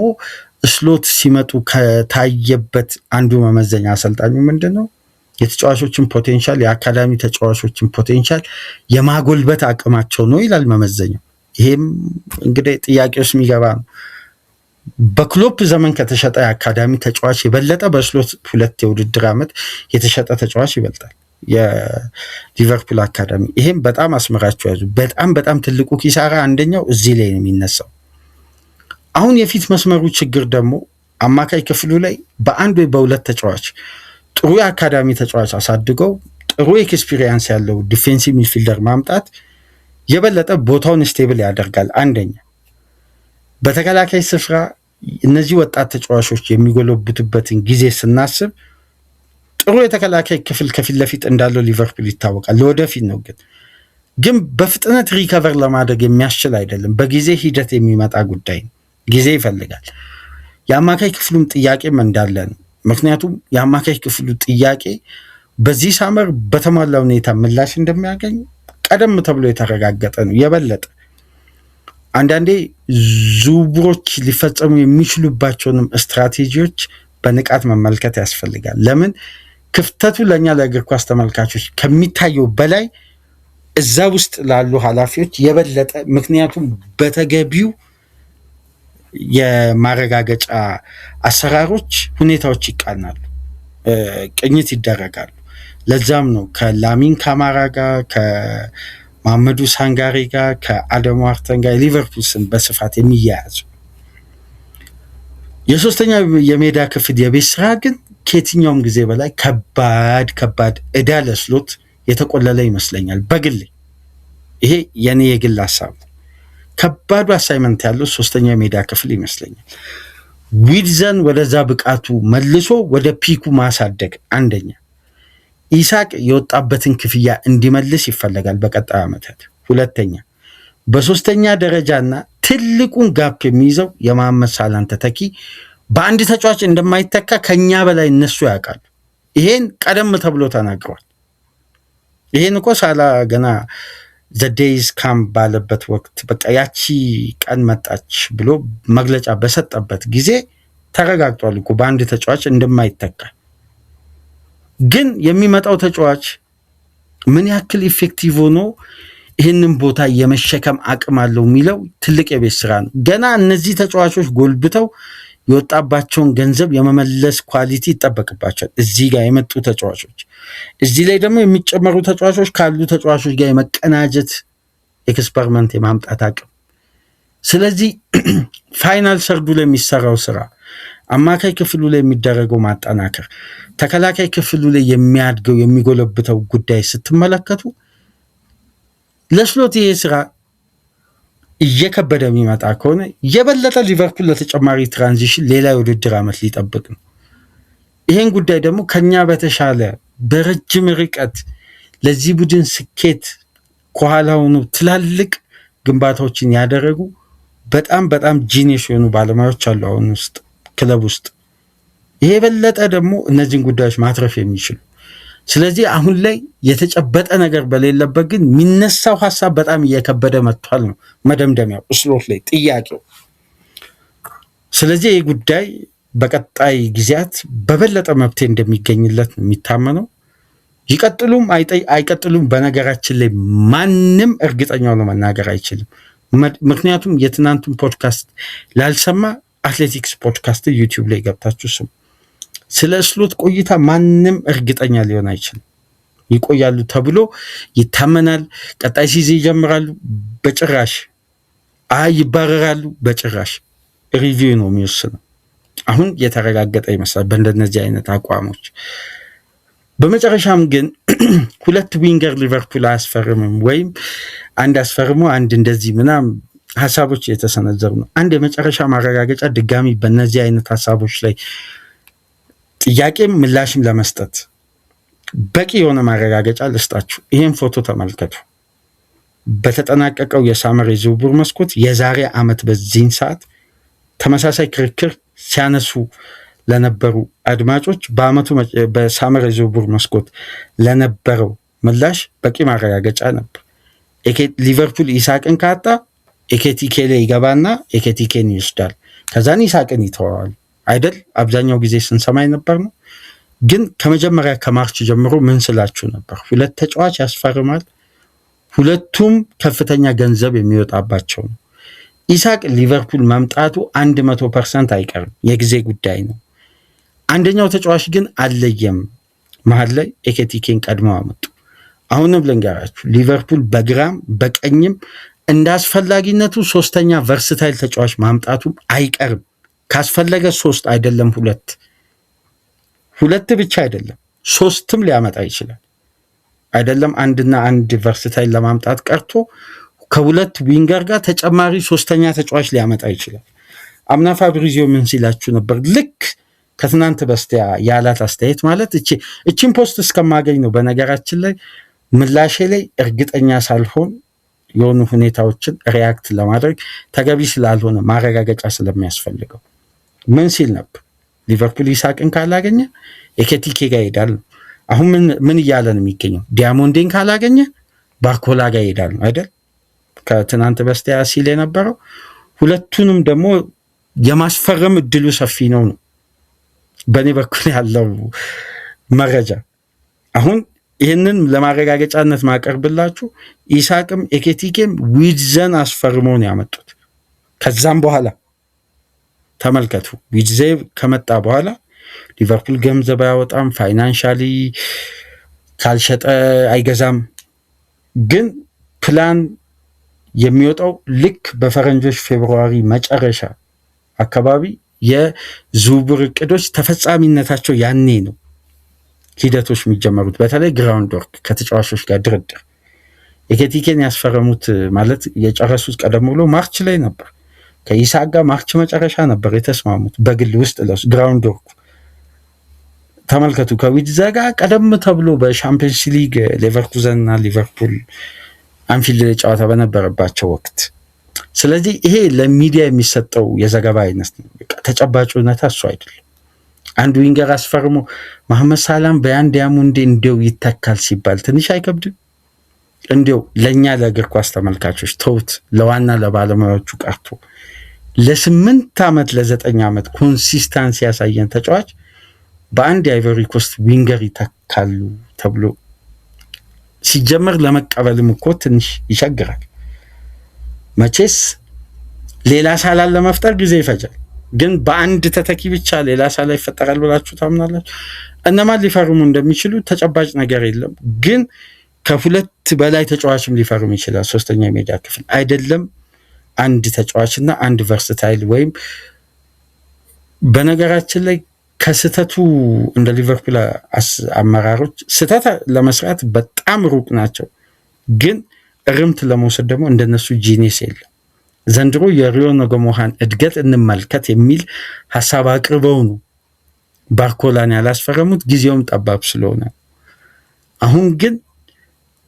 ስሎት ሲመጡ ከታየበት አንዱ መመዘኛ አሰልጣኙ ምንድን ነው የተጫዋቾችን ፖቴንሻል የአካዳሚ ተጫዋቾችን ፖቴንሻል የማጎልበት አቅማቸው ነው ይላል መመዘኛው። ይሄም እንግዲህ ጥያቄ ውስጥ የሚገባ ነው። በክሎፕ ዘመን ከተሸጠ የአካዳሚ ተጫዋች የበለጠ በስሎት 2 የውድድር ዓመት የተሸጠ ተጫዋች ይበልጣል የሊቨርፑል አካዳሚ። ይሄም በጣም አስመራቸው ያዙ። በጣም ትልቁ ኪሳራ አንደኛው እዚህ ላይ ነው የሚነሳው። አሁን የፊት መስመሩ ችግር ደግሞ አማካይ ክፍሉ ላይ በአንድ ወይ በሁለት ተጫዋች ጥሩ የአካዳሚ ተጫዋች አሳድገው ጥሩ ኤክስፒሪየንስ ያለው ዲፌንሲቭ ሚድፊልደር ማምጣት የበለጠ ቦታውን ስቴብል ያደርጋል። አንደኛ በተከላካይ ስፍራ እነዚህ ወጣት ተጫዋቾች የሚጎለብቱበትን ጊዜ ስናስብ ጥሩ የተከላካይ ክፍል ከፊት ለፊት እንዳለው ሊቨርፑል ይታወቃል። ለወደፊት ነው ግን በፍጥነት ሪከቨር ለማድረግ የሚያስችል አይደለም። በጊዜ ሂደት የሚመጣ ጉዳይ ነው። ጊዜ ይፈልጋል። የአማካይ ክፍሉም ጥያቄም እንዳለ ነው። ምክንያቱም የአማካይ ክፍሉ ጥያቄ በዚህ ሳመር በተሟላ ሁኔታ ምላሽ እንደሚያገኝ ቀደም ተብሎ የተረጋገጠ ነው። የበለጠ አንዳንዴ ዝውውሮች ሊፈጸሙ የሚችሉባቸውንም ስትራቴጂዎች በንቃት መመልከት ያስፈልጋል። ለምን ክፍተቱ ለእኛ ለእግር ኳስ ተመልካቾች ከሚታየው በላይ እዛ ውስጥ ላሉ ኃላፊዎች የበለጠ ምክንያቱም በተገቢው የማረጋገጫ አሰራሮች ሁኔታዎች ይቃናሉ፣ ቅኝት ይደረጋሉ። ለዛም ነው ከላሚን ካማራ ጋር ከማመዱ ሳንጋሪ ጋር ከአደም ዋርተን ጋር የሊቨርፑል ስም በስፋት የሚያያዙ። የሶስተኛ የሜዳ ክፍል የቤት ስራ ግን ከየትኛውም ጊዜ በላይ ከባድ ዕዳ ለስሎት የተቆለለ ይመስለኛል። በግሌ ይሄ የኔ የግል ሀሳብ ነው። ከባዱ አሳይመንት ያለው ሶስተኛው የሜዳ ክፍል ይመስለኛል። ዊልዘን ወደዛ ብቃቱ መልሶ ወደ ፒኩ ማሳደግ አንደኛ፣ ኢሳቅ የወጣበትን ክፍያ እንዲመልስ ይፈለጋል በቀጣይ ዓመታት። ሁለተኛ፣ በሶስተኛ ደረጃና ትልቁን ጋፕ የሚይዘው የመሐመድ ሳላህን ተተኪ በአንድ ተጫዋች እንደማይተካ ከኛ በላይ እነሱ ያውቃሉ። ይሄን ቀደም ተብሎ ተናግሯል። ይሄን እኮ ሳላ ገና ዘዴይዝ ካም ባለበት ወቅት በቃ ያቺ ቀን መጣች ብሎ መግለጫ በሰጠበት ጊዜ ተረጋግጧል እኮ በአንድ ተጫዋች እንደማይተካ። ግን የሚመጣው ተጫዋች ምን ያክል ኢፌክቲቭ ሆኖ ይህንን ቦታ የመሸከም አቅም አለው የሚለው ትልቅ የቤት ስራ ነው። ገና እነዚህ ተጫዋቾች ጎልብተው የወጣባቸውን ገንዘብ የመመለስ ኳሊቲ ይጠበቅባቸዋል። እዚህ ጋር የመጡ ተጫዋቾች እዚህ ላይ ደግሞ የሚጨመሩ ተጫዋቾች ካሉ ተጫዋቾች ጋር የመቀናጀት ኤክስፐሪመንት የማምጣት አቅም። ስለዚህ ፋይናል ሰርዱ ላይ የሚሰራው ስራ፣ አማካይ ክፍሉ ላይ የሚደረገው ማጠናከር፣ ተከላካይ ክፍሉ ላይ የሚያድገው የሚጎለብተው ጉዳይ ስትመለከቱ ለስሎት ይሄ ስራ እየከበደ የሚመጣ ከሆነ የበለጠ ሊቨርፑል ለተጨማሪ ትራንዚሽን ሌላ የውድድር ዓመት ሊጠብቅ ነው። ይሄን ጉዳይ ደግሞ ከኛ በተሻለ በረጅም ርቀት ለዚህ ቡድን ስኬት ከኋላ ሆኖ ትላልቅ ግንባታዎችን ያደረጉ በጣም ጂኒየስ የሆኑ ባለሙያዎች አሉ አሁን ውስጥ ክለብ ውስጥ። ይሄ የበለጠ ደግሞ እነዚህን ጉዳዮች ማትረፍ የሚችሉ። ስለዚህ አሁን ላይ የተጨበጠ ነገር በሌለበት ግን የሚነሳው ሀሳብ በጣም እየከበደ መጥቷል ነው መደምደሚያው ስሎት ላይ ጥያቄው። ስለዚህ ይህ ጉዳይ በቀጣይ ጊዜያት በበለጠ መብቴ እንደሚገኝለት ነው የሚታመነው። ይቀጥሉም አይቀጥሉም በነገራችን ላይ ማንም እርግጠኛው ነው መናገር አይችልም። ምክንያቱም የትናንቱን ፖድካስት ላልሰማ አትሌቲክስ ፖድካስት ዩቲዩብ ላይ ገብታችሁ ስሙ። ስለ ስሎት ቆይታ ማንም እርግጠኛ ሊሆን አይችልም። ይቆያሉ ተብሎ ይታመናል። ቀጣይ ሲዝን ይጀምራሉ በጭራሽ። ይባረራሉ በጭራሽ። ሪቪው ነው የሚወስነው። አሁን የተረጋገጠ ይመስላል በእንደነዚህ አይነት አቋሞች። በመጨረሻም ግን ሁለት ዊንገር ሊቨርፑል አያስፈርምም ወይም አንድ አስፈርሞ አንድ እንደዚህ ምናምን ሀሳቦች የተሰነዘሩ ነው። አንድ የመጨረሻ ማረጋገጫ ድጋሚ በእነዚህ አይነት ሀሳቦች ላይ ጥያቄም ምላሽም ለመስጠት በቂ የሆነ ማረጋገጫ ልስጣችሁ። ይሄን ፎቶ ተመልከቱ። በተጠናቀቀው የሳመር የዝውውር መስኮት የዛሬ ዓመት በዚህን ሰዓት ተመሳሳይ ክርክር ሲያነሱ ለነበሩ አድማጮች በአመቱ በሳመር የዝውውር መስኮት ለነበረው ምላሽ በቂ ማረጋገጫ ነበር። ሊቨርፑል ኢሳቅን ካጣ ኤኬቲኬ ላይ ይገባና ኤኬቲኬን ይወስዳል፣ ከዛን ኢሳቅን ይተዋዋል አይደል? አብዛኛው ጊዜ ስንሰማይ ነበር ነው። ግን ከመጀመሪያ ከማርች ጀምሮ ምን ስላችሁ ነበር? ሁለት ተጫዋች ያስፈርማል፣ ሁለቱም ከፍተኛ ገንዘብ የሚወጣባቸው ነው። ኢሳቅ ሊቨርፑል መምጣቱ 100% አይቀርም፣ የጊዜ ጉዳይ ነው። አንደኛው ተጫዋች ግን አለየም። መሀል ላይ ኤኬቲኬን ቀድመው አመጡ። አሁንም ልንገራችሁ ሊቨርፑል በግራም በቀኝም እንደ አስፈላጊነቱ ሶስተኛ ቨርሳታይል ተጫዋች ማምጣቱም አይቀርም። ካስፈለገ 3 አይደለም 2 ብቻ አይደለም 3ም ሊያመጣ ይችላል። አይደለም አንድና አንድ ቨርሳታይል ለማምጣት ቀርቶ ከሁለት ዊንገር ጋር ተጨማሪ ሶስተኛ ተጫዋች ሊያመጣ ይችላል። አምና ፋብሪዚዮ ምን ሲላችሁ ነበር? ልክ ከትናንት በስቲያ ያላት አስተያየት ማለት እቺን ፖስት እስከማገኝ ነው። በነገራችን ላይ ምላሼ ላይ እርግጠኛ ሳልሆን የሆኑ ሁኔታዎችን ሪያክት ለማድረግ ተገቢ ስላልሆነ ማረጋገጫ ስለሚያስፈልገው ምን ሲል ነበር? ሊቨርፑል ኢሳቅን ካላገኘ ኤኬቲኬ ጋር ይሄዳል። አሁን ምን እያለ ነው የሚገኘው? ዲያሞንዴን ካላገኘ ባርኮላ ጋር ይሄዳል አይደል? ከትናንት በስቲያ ሲል የነበረው ሁለቱንም ደግሞ የማስፈረም እድሉ ሰፊ ነው። በእኔ በኩል ያለው መረጃ አሁን ይህንን ለማረጋገጫነት ማቀርብላችሁ ኢሳቅም ኤኬቲኬም ዊድዘን አስፈርመው ነው ያመጡት። ከዛም በኋላ ተመልከቱ፣ ዊድዜ ከመጣ በኋላ ሊቨርፑል ገንዘብ አያወጣም፣ ፋይናንሻሊ ካልሸጠ አይገዛም። ግን ፕላን የሚወጣው ልክ በፈረንጆች ፌብሩዋሪ መጨረሻ አካባቢ የዝውውር እቅዶች ተፈጻሚነታቸው ያኔ ነው ሂደቶች የሚጀመሩት። በተለይ ግራውንድ ወርክ ከተጫዋቾች ጋር ድርድር ኤኬቲኬን ያስፈረሙት ማለት የጨረሱት ቀደም ብሎ ማርች ላይ ነበር። ከኢሳቅ ጋር ማርች መጨረሻ ነበር የተስማሙት በግል ውስጥ ለውስጥ ግራውንድ ወርኩ ተመልከቱ። ከዊድዜ ጋር ቀደም ተብሎ በሻምፒየንስ ሊግ ሌቨርኩዘን እና ሊቨርፑል አንፊልድ ጨዋታ በነበረባቸው ወቅት። ስለዚህ ይሄ ለሚዲያ የሚሰጠው የዘገባ አይነት ነው። ተጨባጭ እውነታ እሱ አይደለም። አንድ ዊንገር አስፈርሞ መሐመድ ሳላም በአንድ ያሙንዴ እንዲው ይተካል ሲባል ትንሽ አይከብድም? እንዲው ለኛ ለእግር ኳስ ተመልካቾች ተውት፣ ለዋና ለባለሙያዎቹ ቀርቶ ለ8 ዓመት ለ9 ዓመት ኮንሲስታንሲ ያሳየን ተጫዋች በአንድ የአይቨሪ ኮስት ዊንገር ይተካሉ ተብሎ ሲጀመር ለመቀበልም እኮ ትንሽ ይቸግራል። መቼስ ሌላ ሳላን ለመፍጠር ጊዜ ይፈጃል። ግን በአንድ ተተኪ ብቻ ሌላ ሳላ ይፈጠራል ብላችሁ ታምናላችሁ? እነማን ሊፈርሙ እንደሚችሉ ተጨባጭ ነገር የለም። ግን ከሁለት በላይ ተጫዋችም ሊፈርም ይችላል። ሶስተኛ የሜዳ ክፍል አይደለም አንድ ተጫዋችና አንድ ቨርሳታይል ወይም በነገራችን ላይ ከስተቱ እንደ ሊቨርፑል አመራሮች ስተት ለመስራት በጣም ሩቅ ናቸው። ግን እርምት ለመውሰድ ደግሞ እንደነሱ ጂኒስ የለም። ዘንድሮ የሪዮ ነገሞሃን እድገት እንመልከት የሚል ሀሳብ አቅርበው ነው ባርኮላን ያላስፈረሙት፣ ጊዜውም ጠባብ ስለሆነ። አሁን ግን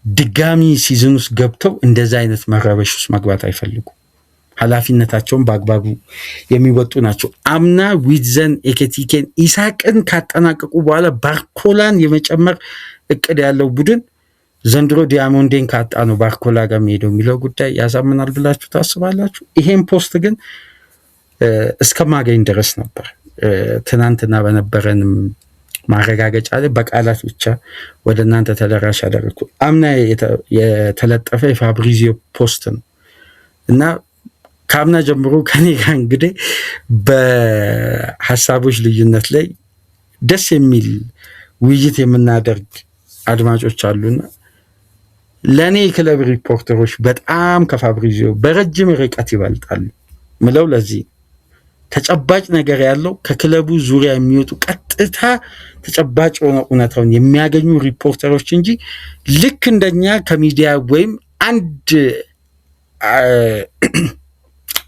ድጋሚ ሲዝን ውስጥ ገብተው እንደዛ አይነት መረበሽ ውስጥ መግባት አይፈልጉም። ኃላፊነታቸውን በአግባቡ የሚወጡ ናቸው። አምና ዊድዘን ኤኬቲኬን ኢሳቅን ካጠናቀቁ በኋላ ባርኮላን የመጨመር እቅድ ያለው ቡድን ዘንድሮ ዲያሞንዴን ካጣ ነው ባርኮላ ጋር የሚሄደው የሚለው ጉዳይ ያሳምናል ብላችሁ ታስባላችሁ? ይሄን ፖስት ግን እስከማገኝ ድረስ ነበር ትናንትና በነበረንም ማረጋገጫ ላይ በቃላት ብቻ ወደ እናንተ ተደራሽ ያደረኩ። አምና የተለጠፈ የፋብሪዚዮ ፖስት ነው እና ከአምና ጀምሮ ከኔ ጋር እንግዲህ በሀሳቦች ልዩነት ላይ ደስ የሚል ውይይት የምናደርግ አድማጮች አሉና ለእኔ የክለብ ሪፖርተሮች በጣም ከፋብሪዚዮ በረጅም ርቀት ይበልጣሉ ምለው ለዚህ ተጨባጭ ነገር ያለው ከክለቡ ዙሪያ የሚወጡ ቀጥታ ተጨባጭ የሆነ እውነታውን የሚያገኙ ሪፖርተሮች እንጂ ልክ እንደኛ ከሚዲያ ወይም አንድ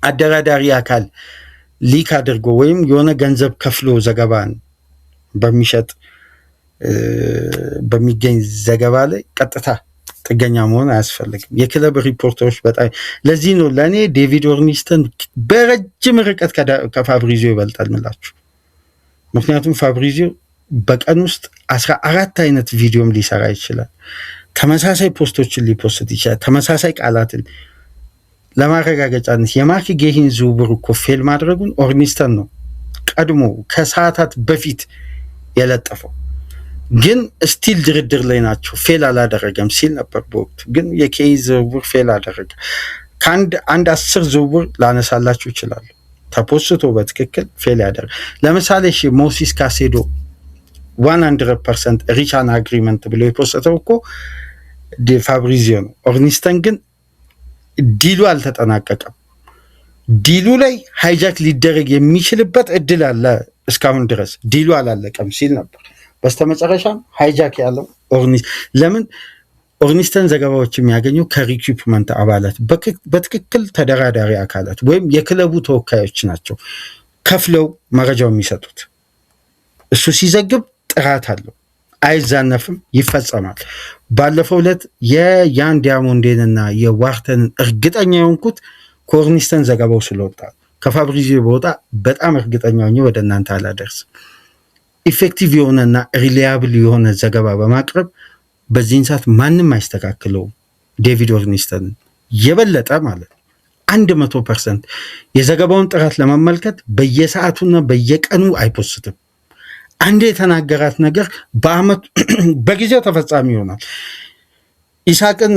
አደራዳሪ አካል ሊክ አድርጎ ወይም የሆነ ገንዘብ ከፍሎ ዘገባን በሚሸጥ በሚገኝ ዘገባ ላይ ቀጥታ ጥገኛ መሆን አያስፈልግም። የክለብ ሪፖርተሮች በጣም ለዚህ ነው ለእኔ ዴቪድ ኦርኒስተን በረጅም ርቀት ከፋብሪዚዮ ይበልጣል ምላችሁ። ምክንያቱም ፋብሪዚዮ በቀን ውስጥ 14 አይነት ቪዲዮም ሊሰራ ይችላል። ተመሳሳይ ፖስቶችን ሊፖስት ይችላል። ተመሳሳይ ቃላትን ለማረጋገጫነት የማርክ ጌሂን ዝውውር እኮ ፌል ማድረጉን ኦርኒስተን ነው ቀድሞ ከሰዓታት በፊት የለጠፈው። ግን ስቲል ድርድር ላይ ናቸው ፌል አላደረገም ሲል ነበር በወቅቱ። ግን የኬይ ዝውውር ፌል አደረገ። ከአንድ 10 ዝውውር ላነሳላችሁ ይችላሉ ተፖስቶ በትክክል ፌል ያደረገ። ለምሳሌ ሞሲስ ካሴዶ 100% ሪቻን አግሪመንት ብሎ የፖስተው እኮ ፋብሪዚዮ ነው። ኦርኒስተን ግን ዲሉ አልተጠናቀቀም፣ ዲሉ ላይ ሃይጃክ ሊደረግ የሚችልበት እድል አለ፣ እስካሁን ድረስ ዲሉ አላለቀም ሲል ነበር። በስተመጨረሻም ሃይጃክ ያለው ለምን ኦርኒስተን ዘገባዎች የሚያገኘው ከሪኩፕመንት አባላት በትክክል ተደራዳሪ አካላት ወይም የክለቡ ተወካዮች ናቸው ከፍለው መረጃው የሚሰጡት። እሱ ሲዘግብ ጥራት አለው፣ አይዛነፍም፣ ይፈጸማል። ባለፈው ዕለት የያን ዲያሞንዴንና የዋርተንን እርግጠኛ የሆንኩት ከኦርኒስተን ዘገባው ስለወጣ ከፋብሪዚዮ በወጣ በጣም እርግጠኛ ሆኜ ወደ እናንተ አላደርስም። ኢፌክቲቭ የሆነና ሪላያብል የሆነ ዘገባ በማቅረብ በዚህን ሰዓት ማንም አይስተካክለውም ዴቪድ ኦርኒስተንን። የበለጠ ማለት 100% የዘገባውን ጥራት ለመመልከት በየሰዓቱና በየቀኑ አይፖስትም። አንዴ የተናገራት ነገር በአመት በጊዜው ተፈጻሚ ይሆናል። ኢሳቅን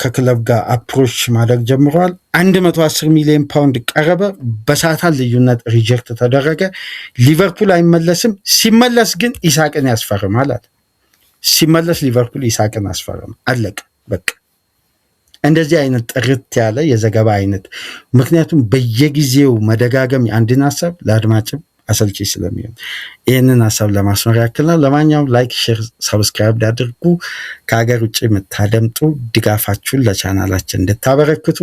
ከክለብ ጋር አፕሮች ማድረግ ጀምረዋል። 110 ሚሊዮን ፓውንድ ቀረበ። በሰዓታት ልዩነት ሪጀክት ተደረገ። ሊቨርፑል አይመለስም። ሲመለስ ግን ኢሳቅን ያስፈርማል አለ። ሲመለስ ሊቨርፑል ኢሳቅን አስፈርም። አለቀ በቃ። እንደዚህ አይነት ጥርት ያለ የዘገባ አይነት፣ ምክንያቱም በየጊዜው መደጋገም አንድን ሀሳብ ለአድማጭም አሰልቺ ስለሚሆን ይህንን ሀሳብ ለማስመር ያክል ነው። ለማንኛውም ላይክ፣ ሼር፣ ሰብስክራይብ አድርጉ። ከሀገር ውጭ የምታደምጡ ድጋፋችሁን ለቻናላችን እንድታበረክቱ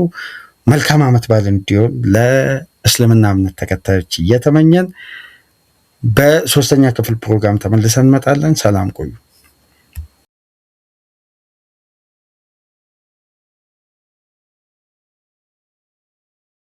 መልካም ዓመት በዓል እንዲሆን ለእስልምና እምነት ተከታዮች እየተመኘን በ3ኛ ክፍል ፕሮግራም ተመልሰን እንመጣለን። ሰላም ቆዩ።